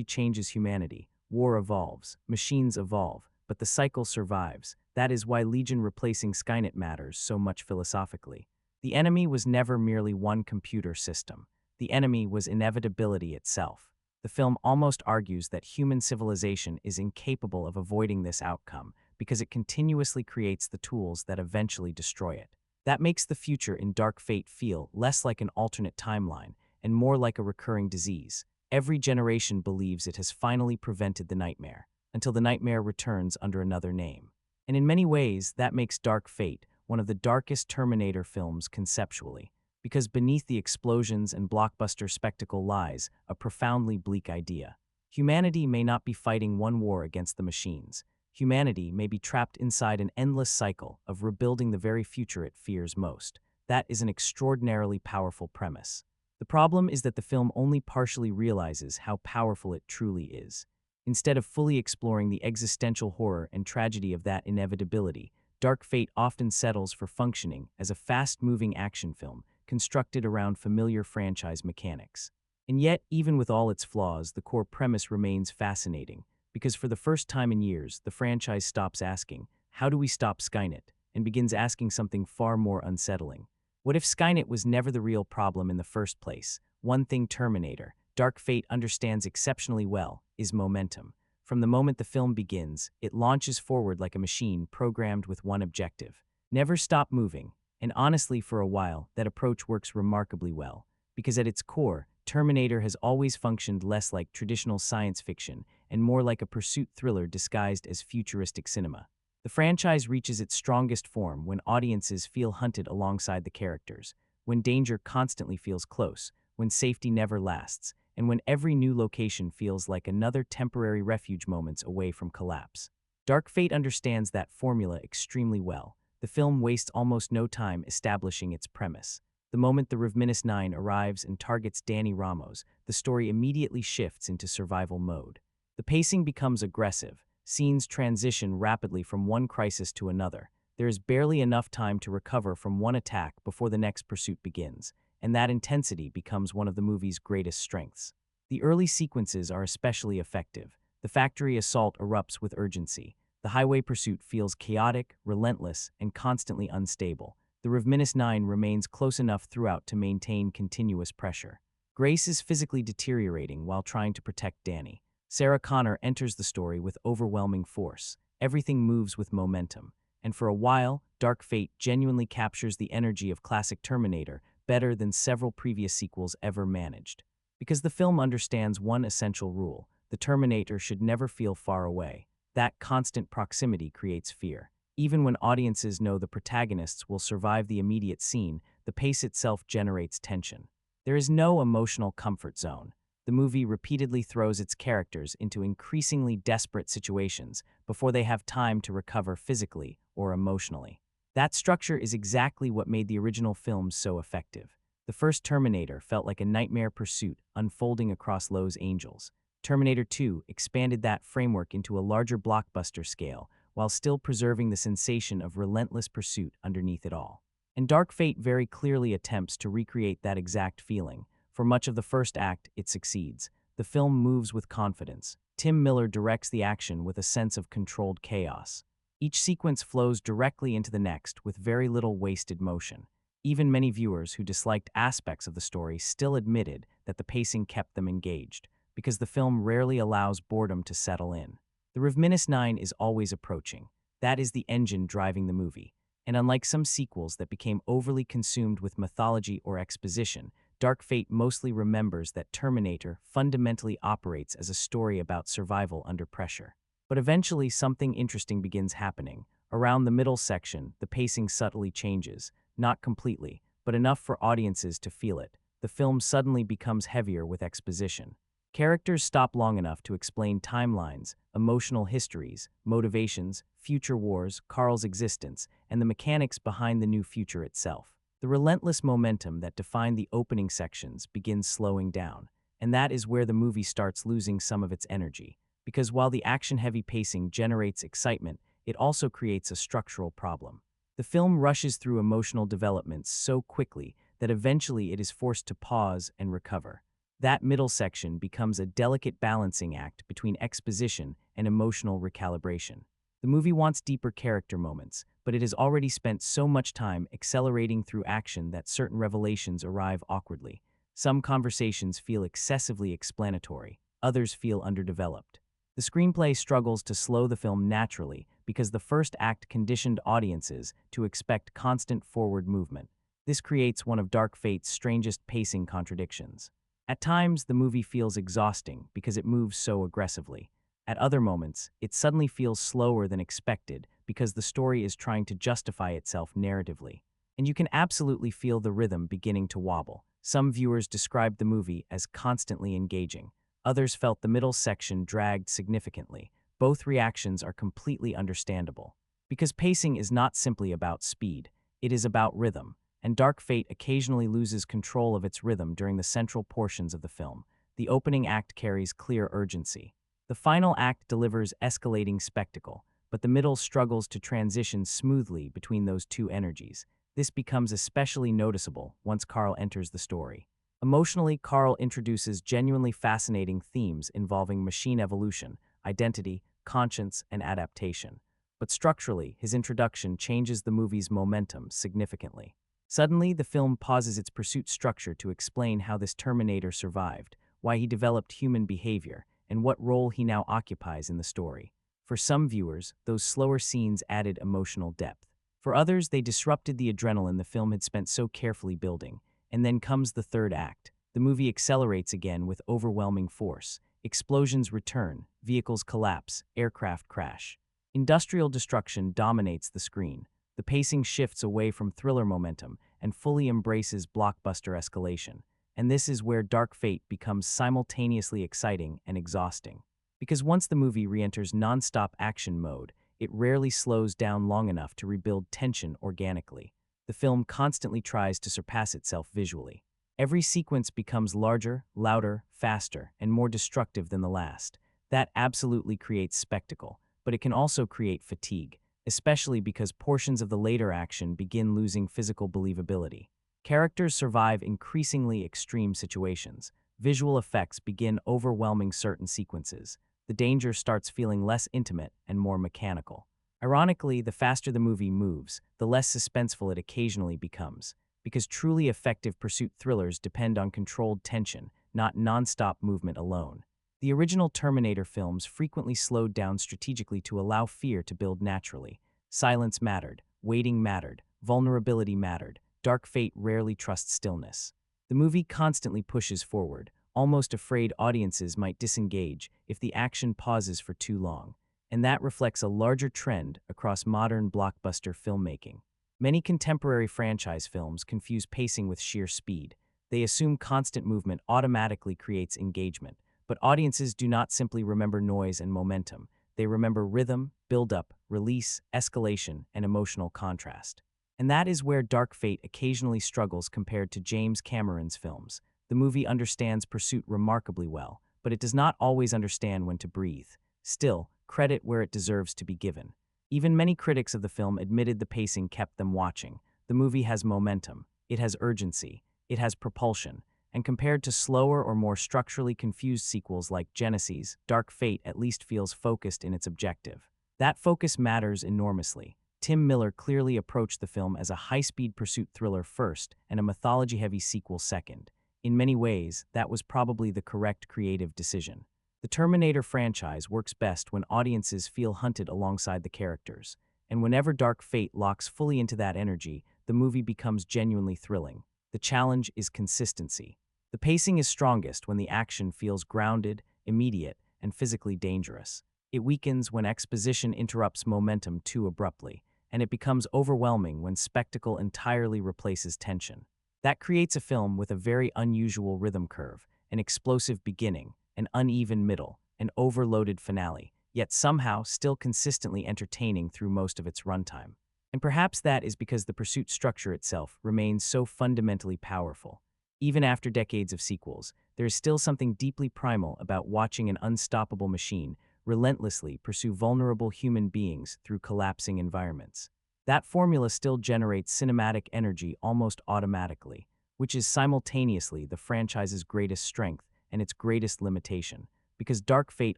changes humanity, war evolves, machines evolve, but the cycle survives. That is why Legion replacing Skynet matters so much philosophically. The enemy was never merely one computer system. The enemy was inevitability itself. The film almost argues that human civilization is incapable of avoiding this outcome because it continuously creates the tools that eventually destroy it. That makes the future in Dark Fate feel less like an alternate timeline and more like a recurring disease. Every generation believes it has finally prevented the nightmare, until the nightmare returns under another name. And in many ways, that makes Dark Fate one of the darkest Terminator films conceptually, because beneath the explosions and blockbuster spectacle lies a profoundly bleak idea. Humanity may not be fighting one war against the machines. Humanity may be trapped inside an endless cycle of rebuilding the very future it fears most. That is an extraordinarily powerful premise. The problem is that the film only partially realizes how powerful it truly is. Instead of fully exploring the existential horror and tragedy of that inevitability, Dark Fate often settles for functioning as a fast-moving action film constructed around familiar franchise mechanics. And yet, even with all its flaws, the core premise remains fascinating, because for the first time in years, the franchise stops asking, "How do we stop Skynet?" and begins asking something far more unsettling. What if Skynet was never the real problem in the first place? One thing Terminator, Dark Fate understands exceptionally well is momentum. From the moment the film begins, it launches forward like a machine programmed with one objective: never stop moving. And honestly, for a while, that approach works remarkably well, because at its core, Terminator has always functioned less like traditional science fiction and more like a pursuit thriller disguised as futuristic cinema. The franchise reaches its strongest form when audiences feel hunted alongside the characters, when danger constantly feels close, when safety never lasts, and when every new location feels like another temporary refuge moments away from collapse. Dark Fate understands that formula extremely well. The film wastes almost no time establishing its premise. The moment the Revenant 9 arrives and targets Danny Ramos, the story immediately shifts into survival mode. The pacing becomes aggressive. Scenes transition rapidly from one crisis to another. There is barely enough time to recover from one attack before the next pursuit begins, and that intensity becomes one of the movie's greatest strengths. The early sequences are especially effective. The factory assault erupts with urgency. The highway pursuit feels chaotic, relentless, and constantly unstable. The Revenant 9 remains close enough throughout to maintain continuous pressure. Grace is physically deteriorating while trying to protect Danny. Sarah Connor enters the story with overwhelming force. Everything moves with momentum. And for a while, Dark Fate genuinely captures the energy of classic Terminator, better than several previous sequels ever managed. Because the film understands one essential rule: the Terminator should never feel far away. That constant proximity creates fear. Even when audiences know the protagonists will survive the immediate scene, the pace itself generates tension. There is no emotional comfort zone. The movie repeatedly throws its characters into increasingly desperate situations before they have time to recover physically or emotionally. That structure is exactly what made the original film so effective. The first Terminator felt like a nightmare pursuit unfolding across Los Angeles. Terminator 2 expanded that framework into a larger blockbuster scale while still preserving the sensation of relentless pursuit underneath it all. And Dark Fate very clearly attempts to recreate that exact feeling. For much of the first act, it succeeds. The film moves with confidence. Tim Miller directs the action with a sense of controlled chaos. Each sequence flows directly into the next with very little wasted motion. Even many viewers who disliked aspects of the story still admitted that the pacing kept them engaged, because the film rarely allows boredom to settle in. The Rev-9 is always approaching. That is the engine driving the movie. And unlike some sequels that became overly consumed with mythology or exposition, Dark Fate mostly remembers that Terminator fundamentally operates as a story about survival under pressure. But eventually, something interesting begins happening. Around the middle section, the pacing subtly changes, not completely, but enough for audiences to feel it. The film suddenly becomes heavier with exposition. Characters stop long enough to explain timelines, emotional histories, motivations, future wars, Carl's existence, and the mechanics behind the new future itself. The relentless momentum that defined the opening sections begins slowing down, and that is where the movie starts losing some of its energy. Because while the action-heavy pacing generates excitement, it also creates a structural problem. The film rushes through emotional developments so quickly that eventually it is forced to pause and recover. That middle section becomes a delicate balancing act between exposition and emotional recalibration. The movie wants deeper character moments, but it has already spent so much time accelerating through action that certain revelations arrive awkwardly. Some conversations feel excessively explanatory, others feel underdeveloped. The screenplay struggles to slow the film naturally because the first act conditioned audiences to expect constant forward movement. This creates one of Dark Fate's strangest pacing contradictions. At times, the movie feels exhausting because it moves so aggressively. At other moments, it suddenly feels slower than expected because the story is trying to justify itself narratively. And you can absolutely feel the rhythm beginning to wobble. Some viewers described the movie as constantly engaging. Others felt the middle section dragged significantly. Both reactions are completely understandable. Because pacing is not simply about speed, it is about rhythm, and Dark Fate occasionally loses control of its rhythm during the central portions of the film. The opening act carries clear urgency. The final act delivers escalating spectacle, but the middle struggles to transition smoothly between those two energies. This becomes especially noticeable once Carl enters the story. Emotionally, Carl introduces genuinely fascinating themes involving machine evolution, identity, conscience, and adaptation. But structurally, his introduction changes the movie's momentum significantly. Suddenly, the film pauses its pursuit structure to explain how this Terminator survived, why he developed human behavior, and what role he now occupies in the story. For some viewers, those slower scenes added emotional depth. For others, they disrupted the adrenaline the film had spent so carefully building. And then comes the third act. The movie accelerates again with overwhelming force. Explosions return, vehicles collapse, aircraft crash. Industrial destruction dominates the screen. The pacing shifts away from thriller momentum and fully embraces blockbuster escalation. And this is where Dark Fate becomes simultaneously exciting and exhausting. Because once the movie re-enters non-stop action mode, it rarely slows down long enough to rebuild tension organically. The film constantly tries to surpass itself visually. Every sequence becomes larger, louder, faster, and more destructive than the last. That absolutely creates spectacle, but it can also create fatigue, especially because portions of the later action begin losing physical believability. Characters survive increasingly extreme situations. Visual effects begin overwhelming certain sequences. The danger starts feeling less intimate and more mechanical. Ironically, the faster the movie moves, the less suspenseful it occasionally becomes, because truly effective pursuit thrillers depend on controlled tension, not non-stop movement alone. The original Terminator films frequently slowed down strategically to allow fear to build naturally. Silence mattered, waiting mattered, vulnerability mattered. Dark Fate rarely trusts stillness. The movie constantly pushes forward, almost afraid audiences might disengage if the action pauses for too long, and that reflects a larger trend across modern blockbuster filmmaking. Many contemporary franchise films confuse pacing with sheer speed. They assume constant movement automatically creates engagement, but audiences do not simply remember noise and momentum. They remember rhythm, build-up, release, escalation, and emotional contrast. And that is where Dark Fate occasionally struggles compared to James Cameron's films. The movie understands pursuit remarkably well, but it does not always understand when to breathe. Still, credit where it deserves to be given. Even many critics of the film admitted the pacing kept them watching. The movie has momentum, it has urgency, it has propulsion, and compared to slower or more structurally confused sequels like Genesis, Dark Fate at least feels focused in its objective. That focus matters enormously. Tim Miller clearly approached the film as a high-speed pursuit thriller first and a mythology-heavy sequel second. In many ways, that was probably the correct creative decision. The Terminator franchise works best when audiences feel hunted alongside the characters, and whenever Dark Fate locks fully into that energy, the movie becomes genuinely thrilling. The challenge is consistency. The pacing is strongest when the action feels grounded, immediate, and physically dangerous. It weakens when exposition interrupts momentum too abruptly, and it becomes overwhelming when spectacle entirely replaces tension. That creates a film with a very unusual rhythm curve, an explosive beginning, an uneven middle, an overloaded finale, yet somehow still consistently entertaining through most of its runtime. And perhaps that is because the pursuit structure itself remains so fundamentally powerful. Even after decades of sequels, there is still something deeply primal about watching an unstoppable machine relentlessly pursue vulnerable human beings through collapsing environments. That formula still generates cinematic energy almost automatically, which is simultaneously the franchise's greatest strength and its greatest limitation, because Dark Fate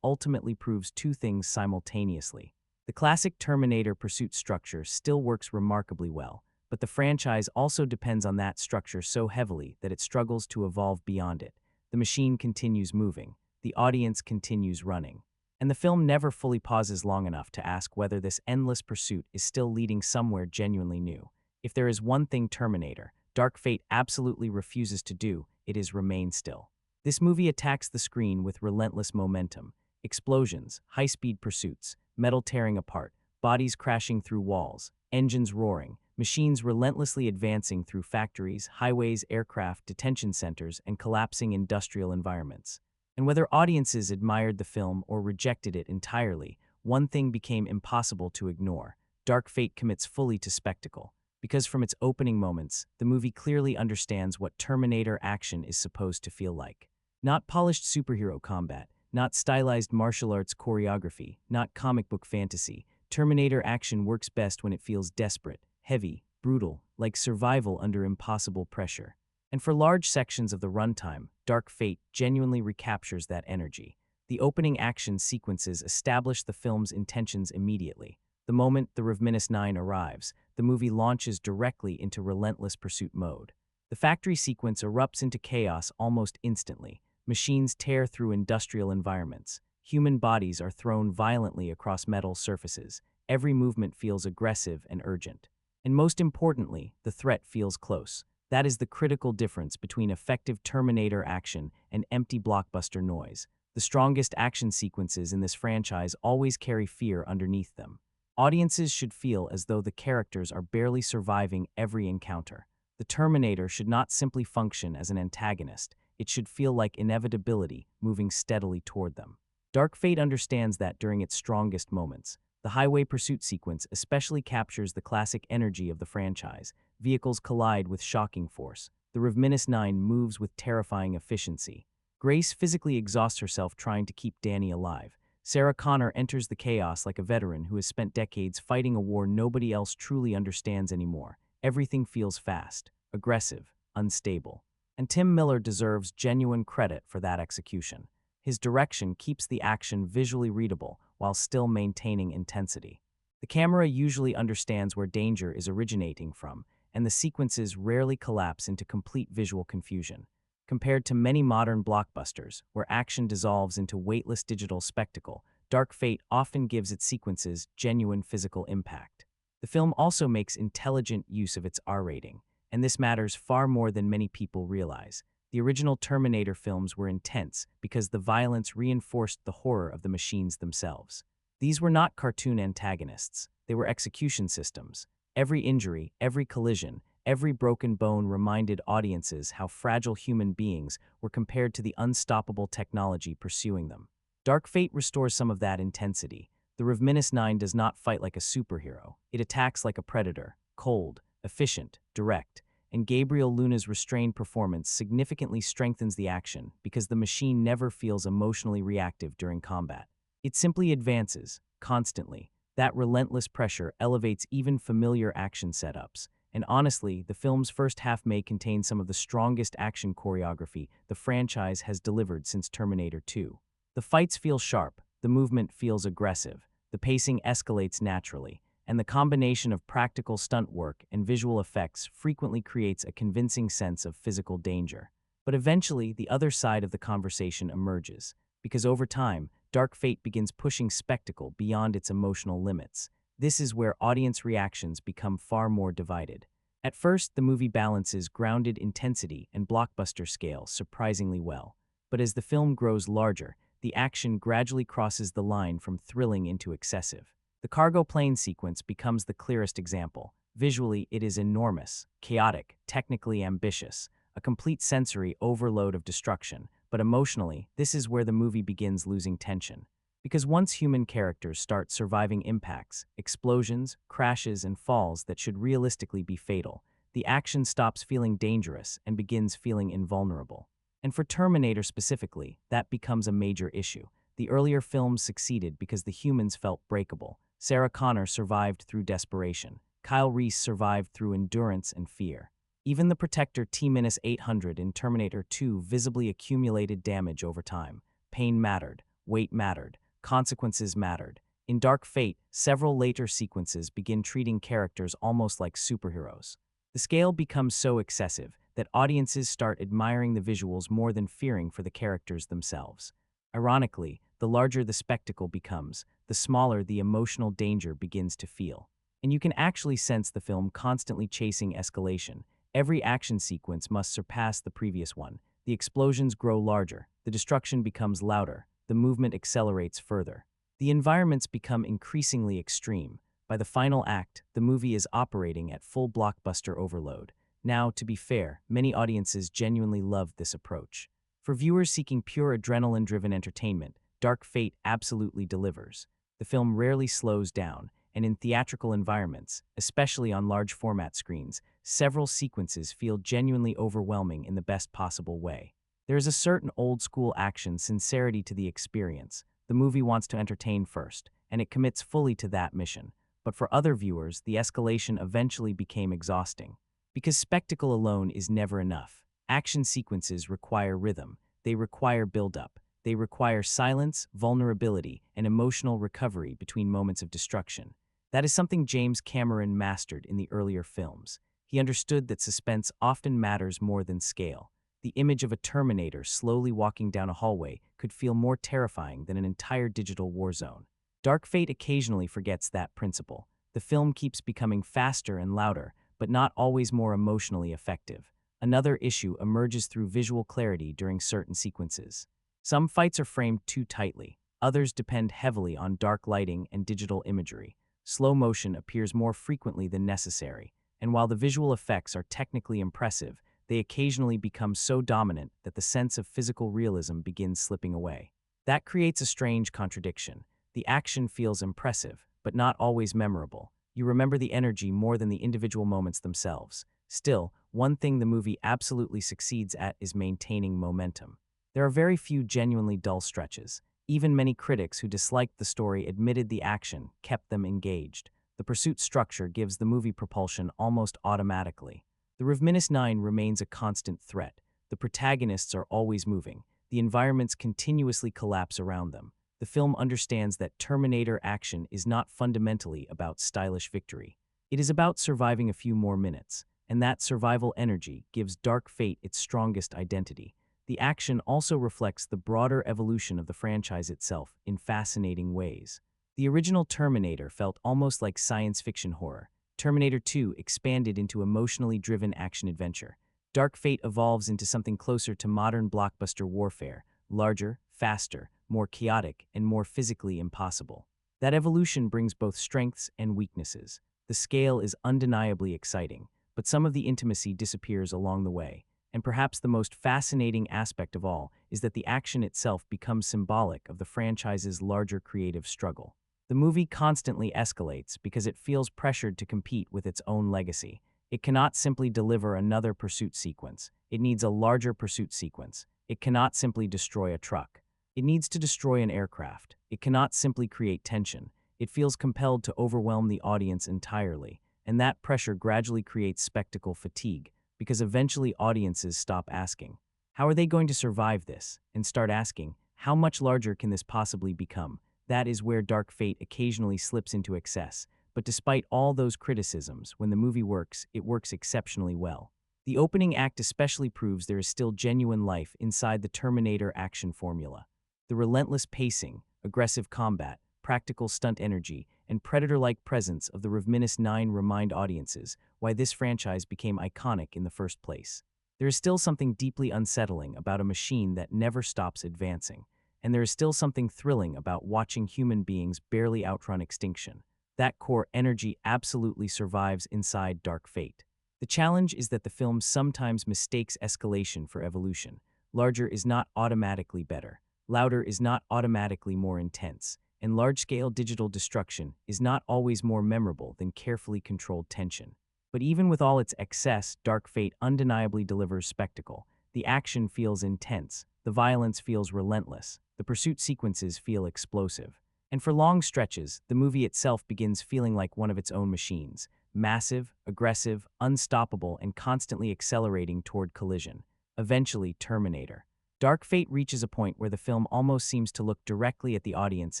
ultimately proves two things simultaneously. The classic Terminator pursuit structure still works remarkably well, but the franchise also depends on that structure so heavily that it struggles to evolve beyond it. The machine continues moving, the audience continues running, and the film never fully pauses long enough to ask whether this endless pursuit is still leading somewhere genuinely new. If there is one thing Terminator, Dark Fate absolutely refuses to do, it is remain still. This movie attacks the screen with relentless momentum. Explosions, high-speed pursuits, metal tearing apart, bodies crashing through walls, engines roaring, machines relentlessly advancing through factories, highways, aircraft, detention centers, and collapsing industrial environments. And whether audiences admired the film or rejected it entirely, one thing became impossible to ignore. Dark Fate commits fully to spectacle. Because from its opening moments, the movie clearly understands what Terminator action is supposed to feel like. Not polished superhero combat, not stylized martial arts choreography, not comic book fantasy. Terminator action works best when it feels desperate, heavy, brutal, like survival under impossible pressure. And for large sections of the runtime, Dark Fate genuinely recaptures that energy. The opening action sequences establish the film's intentions immediately. The moment the Revenant 9 arrives, the movie launches directly into relentless pursuit mode. The factory sequence erupts into chaos almost instantly. Machines tear through industrial environments. Human bodies are thrown violently across metal surfaces. Every movement feels aggressive and urgent. And most importantly, the threat feels close. That is the critical difference between effective Terminator action and empty blockbuster noise. The strongest action sequences in this franchise always carry fear underneath them. Audiences should feel as though the characters are barely surviving every encounter. The Terminator should not simply function as an antagonist. It should feel like inevitability moving steadily toward them. Dark Fate understands that during its strongest moments. The highway pursuit sequence especially captures the classic energy of the franchise. Vehicles collide with shocking force. The Revenant 9 moves with terrifying efficiency. Grace physically exhausts herself trying to keep Danny alive. Sarah Connor enters the chaos like a veteran who has spent decades fighting a war nobody else truly understands anymore. Everything feels fast, aggressive, unstable. And Tim Miller deserves genuine credit for that execution. His direction keeps the action visually readable while still maintaining intensity. The camera usually understands where danger is originating from, and the sequences rarely collapse into complete visual confusion. Compared to many modern blockbusters, where action dissolves into weightless digital spectacle, Dark Fate often gives its sequences genuine physical impact. The film also makes intelligent use of its R rating, and this matters far more than many people realize. The original Terminator films were intense because the violence reinforced the horror of the machines themselves. These were not cartoon antagonists, they were execution systems. Every injury, every collision, every broken bone reminded audiences how fragile human beings were compared to the unstoppable technology pursuing them. Dark Fate restores some of that intensity. The Rev-9 does not fight like a superhero. It attacks like a predator, cold, efficient, direct, and Gabriel Luna's restrained performance significantly strengthens the action because the machine never feels emotionally reactive during combat. It simply advances, constantly. That relentless pressure elevates even familiar action setups. And honestly, the film's first half may contain some of the strongest action choreography the franchise has delivered since Terminator 2. The fights feel sharp, the movement feels aggressive, the pacing escalates naturally, and the combination of practical stunt work and visual effects frequently creates a convincing sense of physical danger. But eventually, the other side of the conversation emerges, because over time, Dark Fate begins pushing spectacle beyond its emotional limits. This is where audience reactions become far more divided. At first, the movie balances grounded intensity and blockbuster scale surprisingly well. But as the film grows larger, the action gradually crosses the line from thrilling into excessive. The cargo plane sequence becomes the clearest example. Visually, it is enormous, chaotic, technically ambitious, a complete sensory overload of destruction. But emotionally, this is where the movie begins losing tension. Because once human characters start surviving impacts, explosions, crashes, and falls that should realistically be fatal, the action stops feeling dangerous and begins feeling invulnerable. And for Terminator specifically, that becomes a major issue. The earlier films succeeded because the humans felt breakable. Sarah Connor survived through desperation. Kyle Reese survived through endurance and fear. Even the Protector T-800 in Terminator 2 visibly accumulated damage over time. Pain mattered, weight mattered, consequences mattered. In Dark Fate, several later sequences begin treating characters almost like superheroes. The scale becomes so excessive that audiences start admiring the visuals more than fearing for the characters themselves. Ironically, the larger the spectacle becomes, the smaller the emotional danger begins to feel. And you can actually sense the film constantly chasing escalation. Every action sequence must surpass the previous one. The explosions grow larger, the destruction becomes louder, the movement accelerates further. The environments become increasingly extreme. By the final act, the movie is operating at full blockbuster overload. Now, to be fair, many audiences genuinely love this approach. For viewers seeking pure adrenaline-driven entertainment, Dark Fate absolutely delivers. The film rarely slows down, and in theatrical environments, especially on large format screens, several sequences feel genuinely overwhelming in the best possible way. There is a certain old-school action sincerity to the experience. The movie wants to entertain first, and it commits fully to that mission. But for other viewers, the escalation eventually became exhausting. Because spectacle alone is never enough. Action sequences require rhythm, they require build-up, they require silence, vulnerability, and emotional recovery between moments of destruction. That is something James Cameron mastered in the earlier films. He understood that suspense often matters more than scale. The image of a Terminator slowly walking down a hallway could feel more terrifying than an entire digital war zone. Dark Fate occasionally forgets that principle. The film keeps becoming faster and louder, but not always more emotionally effective. Another issue emerges through visual clarity during certain sequences. Some fights are framed too tightly, others depend heavily on dark lighting and digital imagery. Slow motion appears more frequently than necessary, and while the visual effects are technically impressive, they occasionally become so dominant that the sense of physical realism begins slipping away. That creates a strange contradiction. The action feels impressive, but not always memorable. You remember the energy more than the individual moments themselves. Still, one thing the movie absolutely succeeds at is maintaining momentum. There are very few genuinely dull stretches. Even many critics who disliked the story admitted the action kept them engaged. The pursuit structure gives the movie propulsion almost automatically. The Rev-9 remains a constant threat. The protagonists are always moving. The environments continuously collapse around them. The film understands that Terminator action is not fundamentally about stylish victory. It is about surviving a few more minutes, and that survival energy gives Dark Fate its strongest identity. The action also reflects the broader evolution of the franchise itself in fascinating ways. The original Terminator felt almost like science fiction horror. Terminator 2 expanded into emotionally driven action-adventure. Dark Fate evolves into something closer to modern blockbuster warfare, larger, faster, more chaotic, and more physically impossible. That evolution brings both strengths and weaknesses. The scale is undeniably exciting, but some of the intimacy disappears along the way. And perhaps the most fascinating aspect of all is that the action itself becomes symbolic of the franchise's larger creative struggle. The movie constantly escalates because it feels pressured to compete with its own legacy. It cannot simply deliver another pursuit sequence. It needs a larger pursuit sequence. It cannot simply destroy a truck. It needs to destroy an aircraft. It cannot simply create tension. It feels compelled to overwhelm the audience entirely, and that pressure gradually creates spectacle fatigue, because eventually audiences stop asking, how are they going to survive this? And start asking, how much larger can this possibly become? That is where Dark Fate occasionally slips into excess, but despite all those criticisms, when the movie works, it works exceptionally well. The opening act especially proves there is still genuine life inside the Terminator action formula. The relentless pacing, aggressive combat, practical stunt energy, and Predator-like presence of the Revenant 9 remind audiences why this franchise became iconic in the first place. There is still something deeply unsettling about a machine that never stops advancing, and there is still something thrilling about watching human beings barely outrun extinction. That core energy absolutely survives inside Dark Fate. The challenge is that the film sometimes mistakes escalation for evolution. Larger is not automatically better. Louder is not automatically more intense, and large-scale digital destruction is not always more memorable than carefully controlled tension. But even with all its excess, Dark Fate undeniably delivers spectacle. The action feels intense, the violence feels relentless, the pursuit sequences feel explosive. And for long stretches, the movie itself begins feeling like one of its own machines, massive, aggressive, unstoppable, and constantly accelerating toward collision. Eventually, Terminator. Dark Fate reaches a point where the film almost seems to look directly at the audience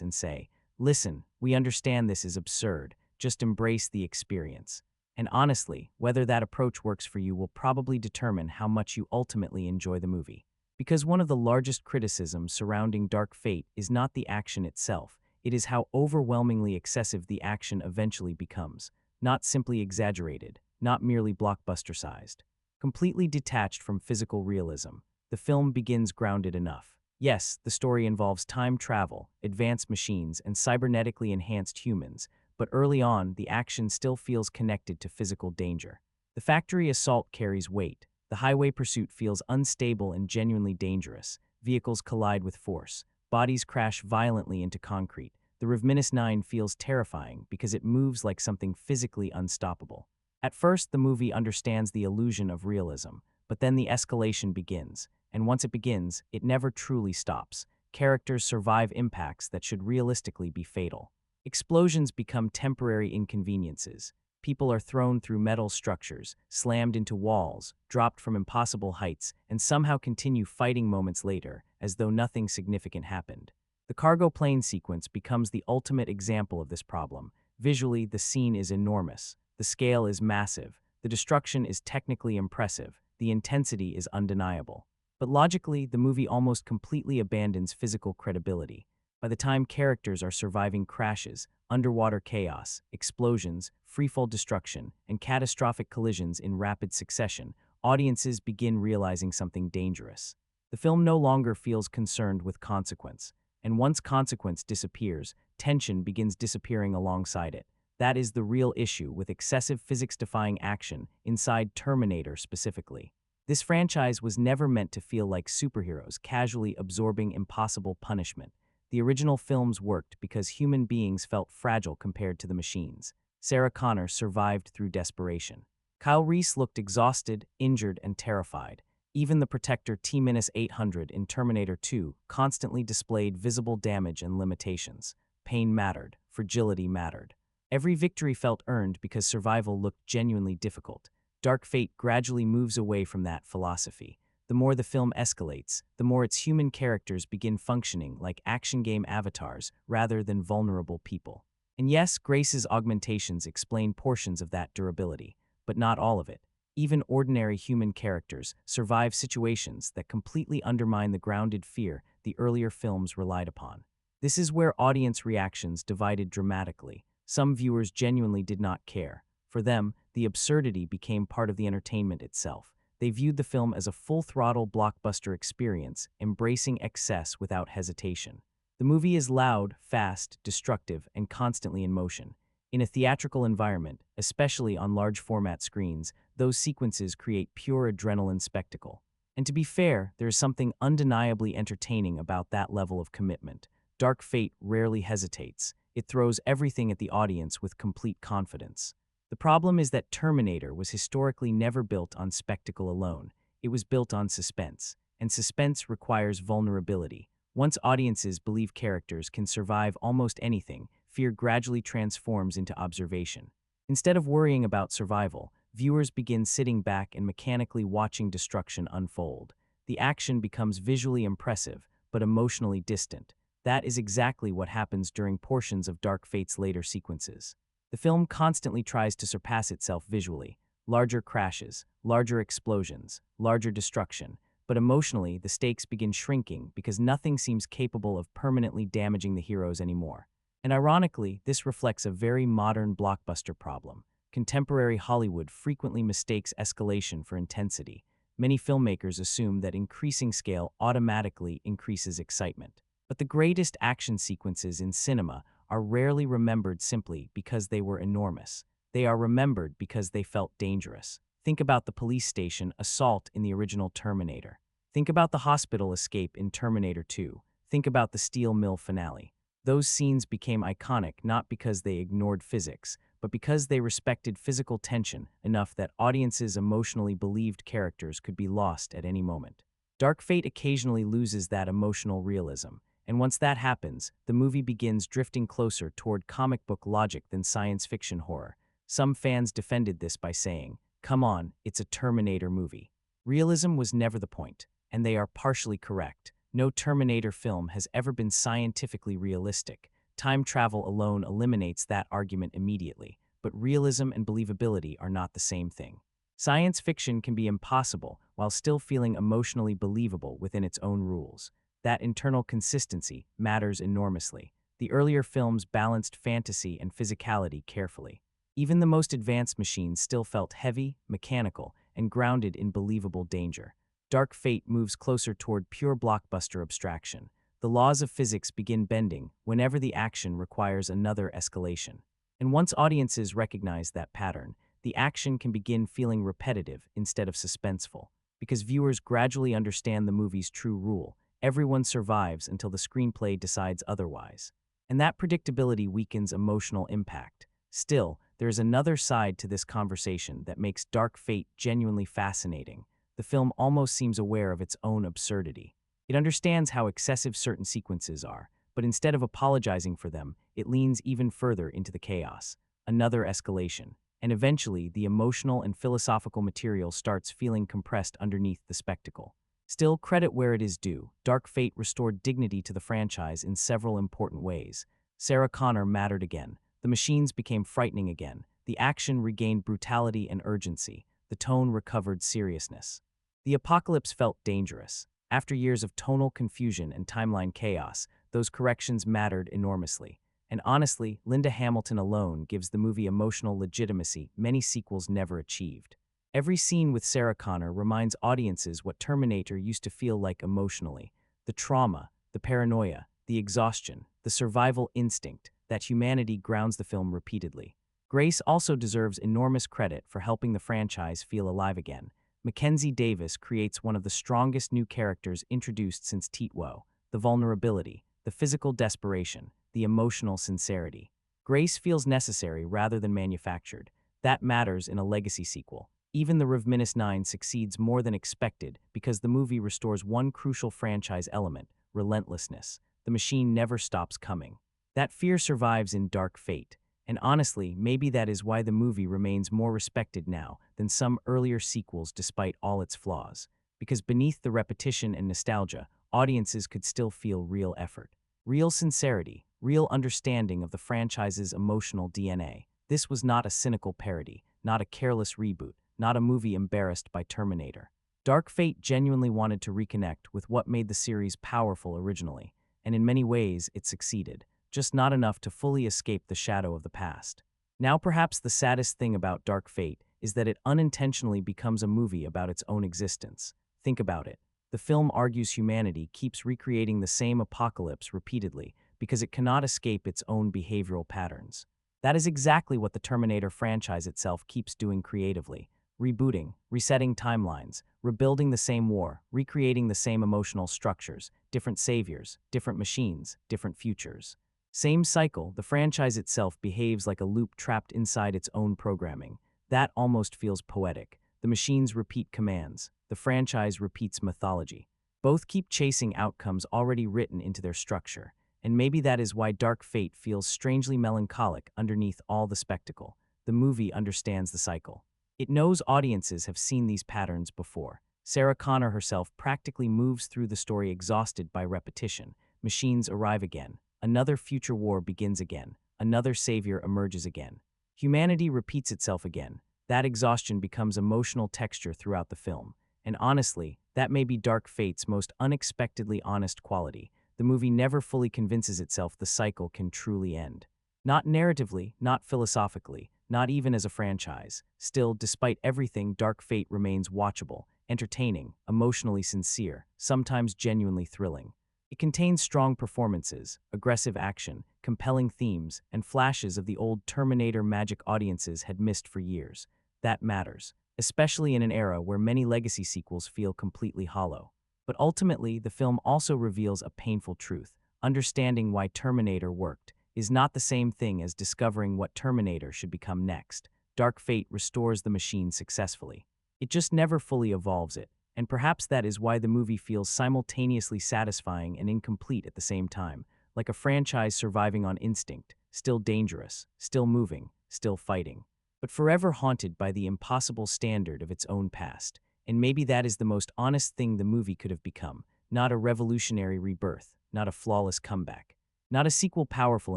and say, listen, we understand this is absurd, just embrace the experience. And honestly, whether that approach works for you will probably determine how much you ultimately enjoy the movie. Because one of the largest criticisms surrounding Dark Fate is not the action itself, it is how overwhelmingly excessive the action eventually becomes, not simply exaggerated, not merely blockbuster-sized. Completely detached from physical realism, the film begins grounded enough. Yes, the story involves time travel, advanced machines, and cybernetically enhanced humans, but early on, the action still feels connected to physical danger. The factory assault carries weight. The highway pursuit feels unstable and genuinely dangerous. Vehicles collide with force. Bodies crash violently into concrete. The Revenant 9 feels terrifying because it moves like something physically unstoppable. At first, the movie understands the illusion of realism, but then the escalation begins, and once it begins, it never truly stops. Characters survive impacts that should realistically be fatal. Explosions become temporary inconveniences. People are thrown through metal structures, slammed into walls, dropped from impossible heights, and somehow continue fighting moments later, as though nothing significant happened. The cargo plane sequence becomes the ultimate example of this problem. Visually, the scene is enormous. The scale is massive. The destruction is technically impressive. The intensity is undeniable. But logically, the movie almost completely abandons physical credibility. By the time characters are surviving crashes, underwater chaos, explosions, freefall destruction, and catastrophic collisions in rapid succession, audiences begin realizing something dangerous. The film no longer feels concerned with consequence, and once consequence disappears, tension begins disappearing alongside it. That is the real issue with excessive physics-defying action inside Terminator specifically. This franchise was never meant to feel like superheroes casually absorbing impossible punishment. The original films worked because human beings felt fragile compared to the machines. Sarah Connor survived through desperation. Kyle Reese looked exhausted, injured, and terrified. Even the Protector T-800 in Terminator 2 constantly displayed visible damage and limitations. Pain mattered. Fragility mattered. Every victory felt earned because survival looked genuinely difficult. Dark Fate gradually moves away from that philosophy. The more the film escalates, the more its human characters begin functioning like action game avatars rather than vulnerable people. And yes, Grace's augmentations explain portions of that durability, but not all of it. Even ordinary human characters survive situations that completely undermine the grounded fear the earlier films relied upon. This is where audience reactions divided dramatically. Some viewers genuinely did not care. For them, the absurdity became part of the entertainment itself. They viewed the film as a full-throttle blockbuster experience, embracing excess without hesitation. The movie is loud, fast, destructive, and constantly in motion. In a theatrical environment, especially on large-format screens, those sequences create pure adrenaline spectacle. And to be fair, there is something undeniably entertaining about that level of commitment. Dark Fate rarely hesitates. It throws everything at the audience with complete confidence. The problem is that Terminator was historically never built on spectacle alone. It was built on suspense, and suspense requires vulnerability. Once audiences believe characters can survive almost anything, fear gradually transforms into observation. Instead of worrying about survival, viewers begin sitting back and mechanically watching destruction unfold. The action becomes visually impressive, but emotionally distant. That is exactly what happens during portions of Dark Fate's later sequences. The film constantly tries to surpass itself visually. Larger crashes, larger explosions, larger destruction. But emotionally, the stakes begin shrinking because nothing seems capable of permanently damaging the heroes anymore. And ironically, this reflects a very modern blockbuster problem. Contemporary Hollywood frequently mistakes escalation for intensity. Many filmmakers assume that increasing scale automatically increases excitement. But the greatest action sequences in cinema are rarely remembered simply because they were enormous. They are remembered because they felt dangerous. Think about the police station assault in the original Terminator. Think about the hospital escape in Terminator 2. Think about the steel mill finale. Those scenes became iconic not because they ignored physics, but because they respected physical tension enough that audiences emotionally believed characters could be lost at any moment. Dark Fate occasionally loses that emotional realism, and once that happens, the movie begins drifting closer toward comic book logic than science fiction horror. Some fans defended this by saying, "Come on, it's a Terminator movie." Realism was never the point, and they are partially correct. No Terminator film has ever been scientifically realistic. Time travel alone eliminates that argument immediately, but realism and believability are not the same thing. Science fiction can be impossible while still feeling emotionally believable within its own rules. That internal consistency matters enormously. The earlier films balanced fantasy and physicality carefully. Even the most advanced machines still felt heavy, mechanical, and grounded in believable danger. Dark Fate moves closer toward pure blockbuster abstraction. The laws of physics begin bending whenever the action requires another escalation. And once audiences recognize that pattern, the action can begin feeling repetitive instead of suspenseful. Because viewers gradually understand the movie's true rule: everyone survives until the screenplay decides otherwise. And that predictability weakens emotional impact. Still, there is another side to this conversation that makes Dark Fate genuinely fascinating. The film almost seems aware of its own absurdity. It understands how excessive certain sequences are, but instead of apologizing for them, it leans even further into the chaos. Another escalation. And eventually, the emotional and philosophical material starts feeling compressed underneath the spectacle. Still, credit where it is due. Dark Fate restored dignity to the franchise in several important ways. Sarah Connor mattered again. The machines became frightening again. The action regained brutality and urgency. The tone recovered seriousness. The apocalypse felt dangerous. After years of tonal confusion and timeline chaos, those corrections mattered enormously. And honestly, Linda Hamilton alone gives the movie emotional legitimacy many sequels never achieved. Every scene with Sarah Connor reminds audiences what Terminator used to feel like emotionally. The trauma, the paranoia, the exhaustion, the survival instinct, that humanity grounds the film repeatedly. Grace also deserves enormous credit for helping the franchise feel alive again. Mackenzie Davis creates one of the strongest new characters introduced since Titwo: the vulnerability, the physical desperation, the emotional sincerity. Grace feels necessary rather than manufactured. That matters in a legacy sequel. Even the Rev-9 succeeds more than expected because the movie restores one crucial franchise element: relentlessness. The machine never stops coming. That fear survives in Dark Fate. And honestly, maybe that is why the movie remains more respected now than some earlier sequels despite all its flaws. Because beneath the repetition and nostalgia, audiences could still feel real effort, real sincerity, real understanding of the franchise's emotional DNA. This was not a cynical parody, not a careless reboot, not a movie embarrassed by Terminator. Dark Fate genuinely wanted to reconnect with what made the series powerful originally, and in many ways it succeeded, just not enough to fully escape the shadow of the past. Now perhaps the saddest thing about Dark Fate is that it unintentionally becomes a movie about its own existence. Think about it. The film argues humanity keeps recreating the same apocalypse repeatedly because it cannot escape its own behavioral patterns. That is exactly what the Terminator franchise itself keeps doing creatively. Rebooting, resetting timelines, rebuilding the same war, recreating the same emotional structures, different saviors, different machines, different futures. Same cycle, the franchise itself behaves like a loop trapped inside its own programming. That almost feels poetic. The machines repeat commands. The franchise repeats mythology. Both keep chasing outcomes already written into their structure. And maybe that is why Dark Fate feels strangely melancholic underneath all the spectacle. The movie understands the cycle. It knows audiences have seen these patterns before. Sarah Connor herself practically moves through the story exhausted by repetition. Machines arrive again. Another future war begins again. Another savior emerges again. Humanity repeats itself again. That exhaustion becomes emotional texture throughout the film. And honestly, that may be Dark Fate's most unexpectedly honest quality. The movie never fully convinces itself the cycle can truly end. Not narratively, not philosophically, not even as a franchise. Still, despite everything, Dark Fate remains watchable, entertaining, emotionally sincere, sometimes genuinely thrilling. It contains strong performances, aggressive action, compelling themes, and flashes of the old Terminator magic audiences had missed for years. That matters, especially in an era where many legacy sequels feel completely hollow. But ultimately, the film also reveals a painful truth. Understanding why Terminator worked is not the same thing as discovering what Terminator should become next. Dark Fate restores the machine successfully. It just never fully evolves it, and perhaps that is why the movie feels simultaneously satisfying and incomplete at the same time, like a franchise surviving on instinct, still dangerous, still moving, still fighting, but forever haunted by the impossible standard of its own past. And maybe that is the most honest thing the movie could have become, not a revolutionary rebirth, not a flawless comeback, not a sequel powerful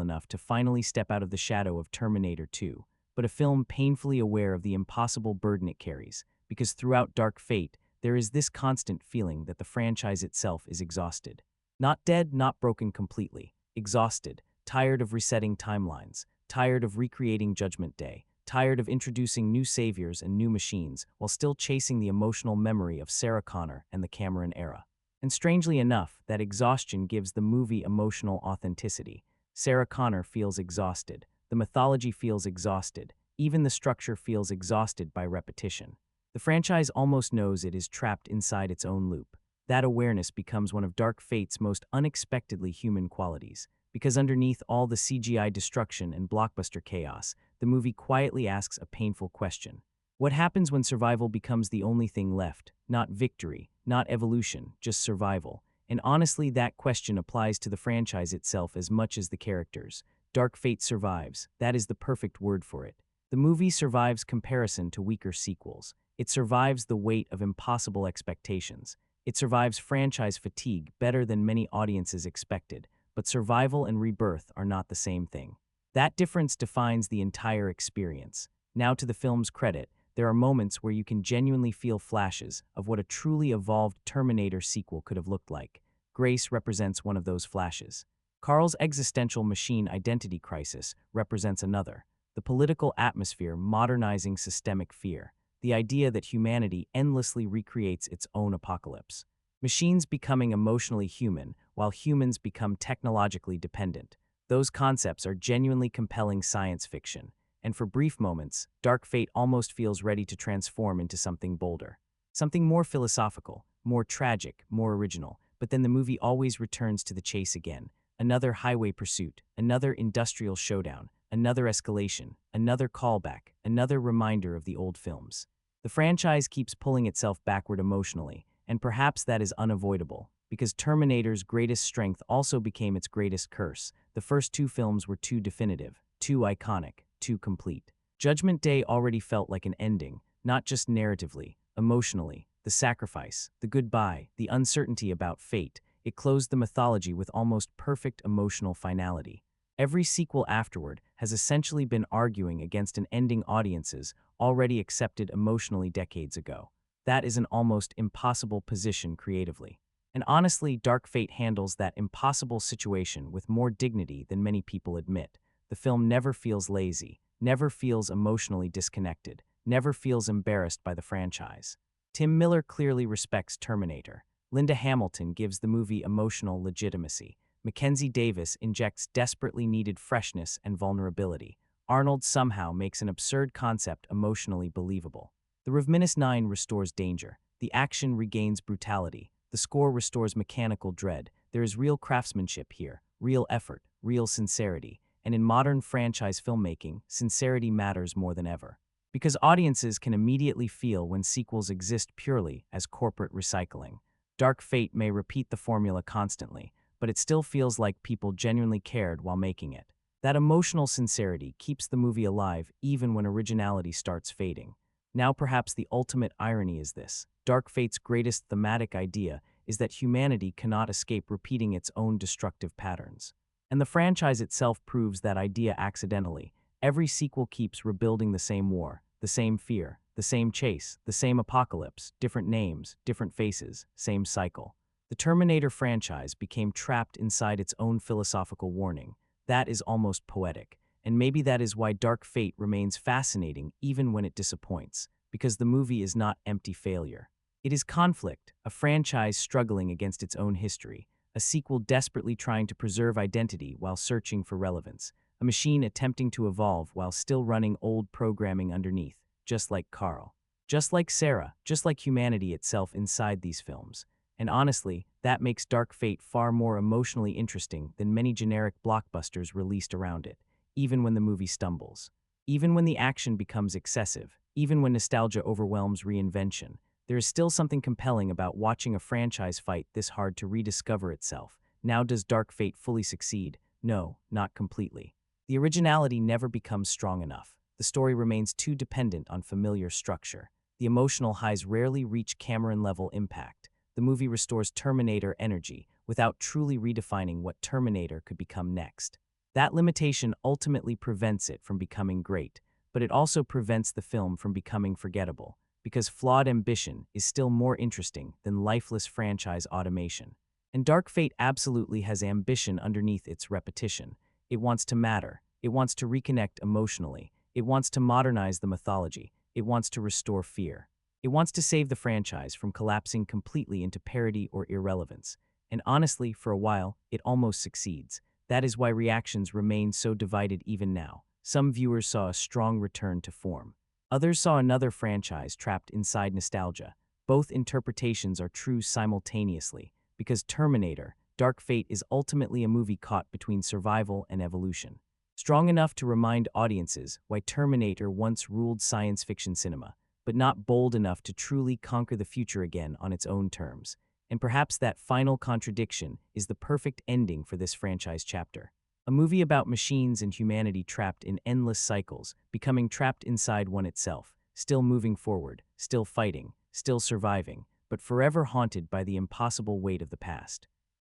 enough to finally step out of the shadow of Terminator 2, but a film painfully aware of the impossible burden it carries, because throughout Dark Fate, there is this constant feeling that the franchise itself is exhausted. Not dead, not broken completely. Exhausted, tired of resetting timelines, tired of recreating Judgment Day, tired of introducing new saviors and new machines while still chasing the emotional memory of Sarah Connor and the Cameron era. And strangely enough, that exhaustion gives the movie emotional authenticity. Sarah Connor feels exhausted. The mythology feels exhausted. Even the structure feels exhausted by repetition. The franchise almost knows it is trapped inside its own loop. That awareness becomes one of Dark Fate's most unexpectedly human qualities, because underneath all the CGI destruction and blockbuster chaos, the movie quietly asks a painful question. What happens when survival becomes the only thing left? Not victory, not evolution, just survival. And honestly, that question applies to the franchise itself as much as the characters. Dark Fate survives. That is the perfect word for it. The movie survives comparison to weaker sequels. It survives the weight of impossible expectations. It survives franchise fatigue better than many audiences expected, but survival and rebirth are not the same thing. That difference defines the entire experience. Now, to the film's credit, there are moments where you can genuinely feel flashes of what a truly evolved Terminator sequel could have looked like. Grace represents one of those flashes. Carl's existential machine identity crisis represents another. The political atmosphere modernizing systemic fear. The idea that humanity endlessly recreates its own apocalypse. Machines becoming emotionally human, while humans become technologically dependent. Those concepts are genuinely compelling science fiction, and for brief moments, Dark Fate almost feels ready to transform into something bolder. Something more philosophical, more tragic, more original, but then the movie always returns to the chase again. Another highway pursuit, another industrial showdown, another escalation, another callback, another reminder of the old films. The franchise keeps pulling itself backward emotionally, and perhaps that is unavoidable, because Terminator's greatest strength also became its greatest curse. The first two films were too definitive, too iconic, too complete. Judgment Day already felt like an ending, not just narratively, emotionally. The sacrifice, the goodbye, the uncertainty about fate. It closed the mythology with almost perfect emotional finality. Every sequel afterward has essentially been arguing against an ending audiences already accepted emotionally decades ago. That is an almost impossible position creatively. And honestly, Dark Fate handles that impossible situation with more dignity than many people admit. The film never feels lazy, never feels emotionally disconnected, never feels embarrassed by the franchise. Tim Miller clearly respects Terminator. Linda Hamilton gives the movie emotional legitimacy. Mackenzie Davis injects desperately needed freshness and vulnerability. Arnold somehow makes an absurd concept emotionally believable. The Rev-9 restores danger. The action regains brutality. The score restores mechanical dread. There is real craftsmanship here, real effort, real sincerity. And in modern franchise filmmaking, sincerity matters more than ever. Because audiences can immediately feel when sequels exist purely as corporate recycling. Dark Fate may repeat the formula constantly, but it still feels like people genuinely cared while making it. That emotional sincerity keeps the movie alive even when originality starts fading. Now perhaps the ultimate irony is this. Dark Fate's greatest thematic idea is that humanity cannot escape repeating its own destructive patterns. And the franchise itself proves that idea accidentally. Every sequel keeps rebuilding the same war, the same fear, the same chase, the same apocalypse, different names, different faces, same cycle. The Terminator franchise became trapped inside its own philosophical warning. That is almost poetic. And maybe that is why Dark Fate remains fascinating even when it disappoints, because the movie is not empty failure. It is conflict, a franchise struggling against its own history, a sequel desperately trying to preserve identity while searching for relevance, a machine attempting to evolve while still running old programming underneath, just like Carl, just like Sarah, just like humanity itself inside these films. And honestly, that makes Dark Fate far more emotionally interesting than many generic blockbusters released around it, even when the movie stumbles. Even when the action becomes excessive, even when nostalgia overwhelms reinvention, there is still something compelling about watching a franchise fight this hard to rediscover itself. Now, does Dark Fate fully succeed? No, not completely. The originality never becomes strong enough. The story remains too dependent on familiar structure. The emotional highs rarely reach Cameron-level impact. The movie restores Terminator energy without truly redefining what Terminator could become next. That limitation ultimately prevents it from becoming great, but it also prevents the film from becoming forgettable, because flawed ambition is still more interesting than lifeless franchise automation. And Dark Fate absolutely has ambition underneath its repetition. It wants to matter. It wants to reconnect emotionally. It wants to modernize the mythology. It wants to restore fear. It wants to save the franchise from collapsing completely into parody or irrelevance. And honestly, for a while, it almost succeeds. That is why reactions remain so divided even now. Some viewers saw a strong return to form. Others saw another franchise trapped inside nostalgia. Both interpretations are true simultaneously, because Terminator, Dark Fate is ultimately a movie caught between survival and evolution. Strong enough to remind audiences why Terminator once ruled science fiction cinema, but not bold enough to truly conquer the future again on its own terms. And perhaps that final contradiction is the perfect ending for this franchise chapter. A movie about machines and humanity trapped in endless cycles, becoming trapped inside one itself, still moving forward, still fighting, still surviving, but forever haunted by the impossible weight of the past.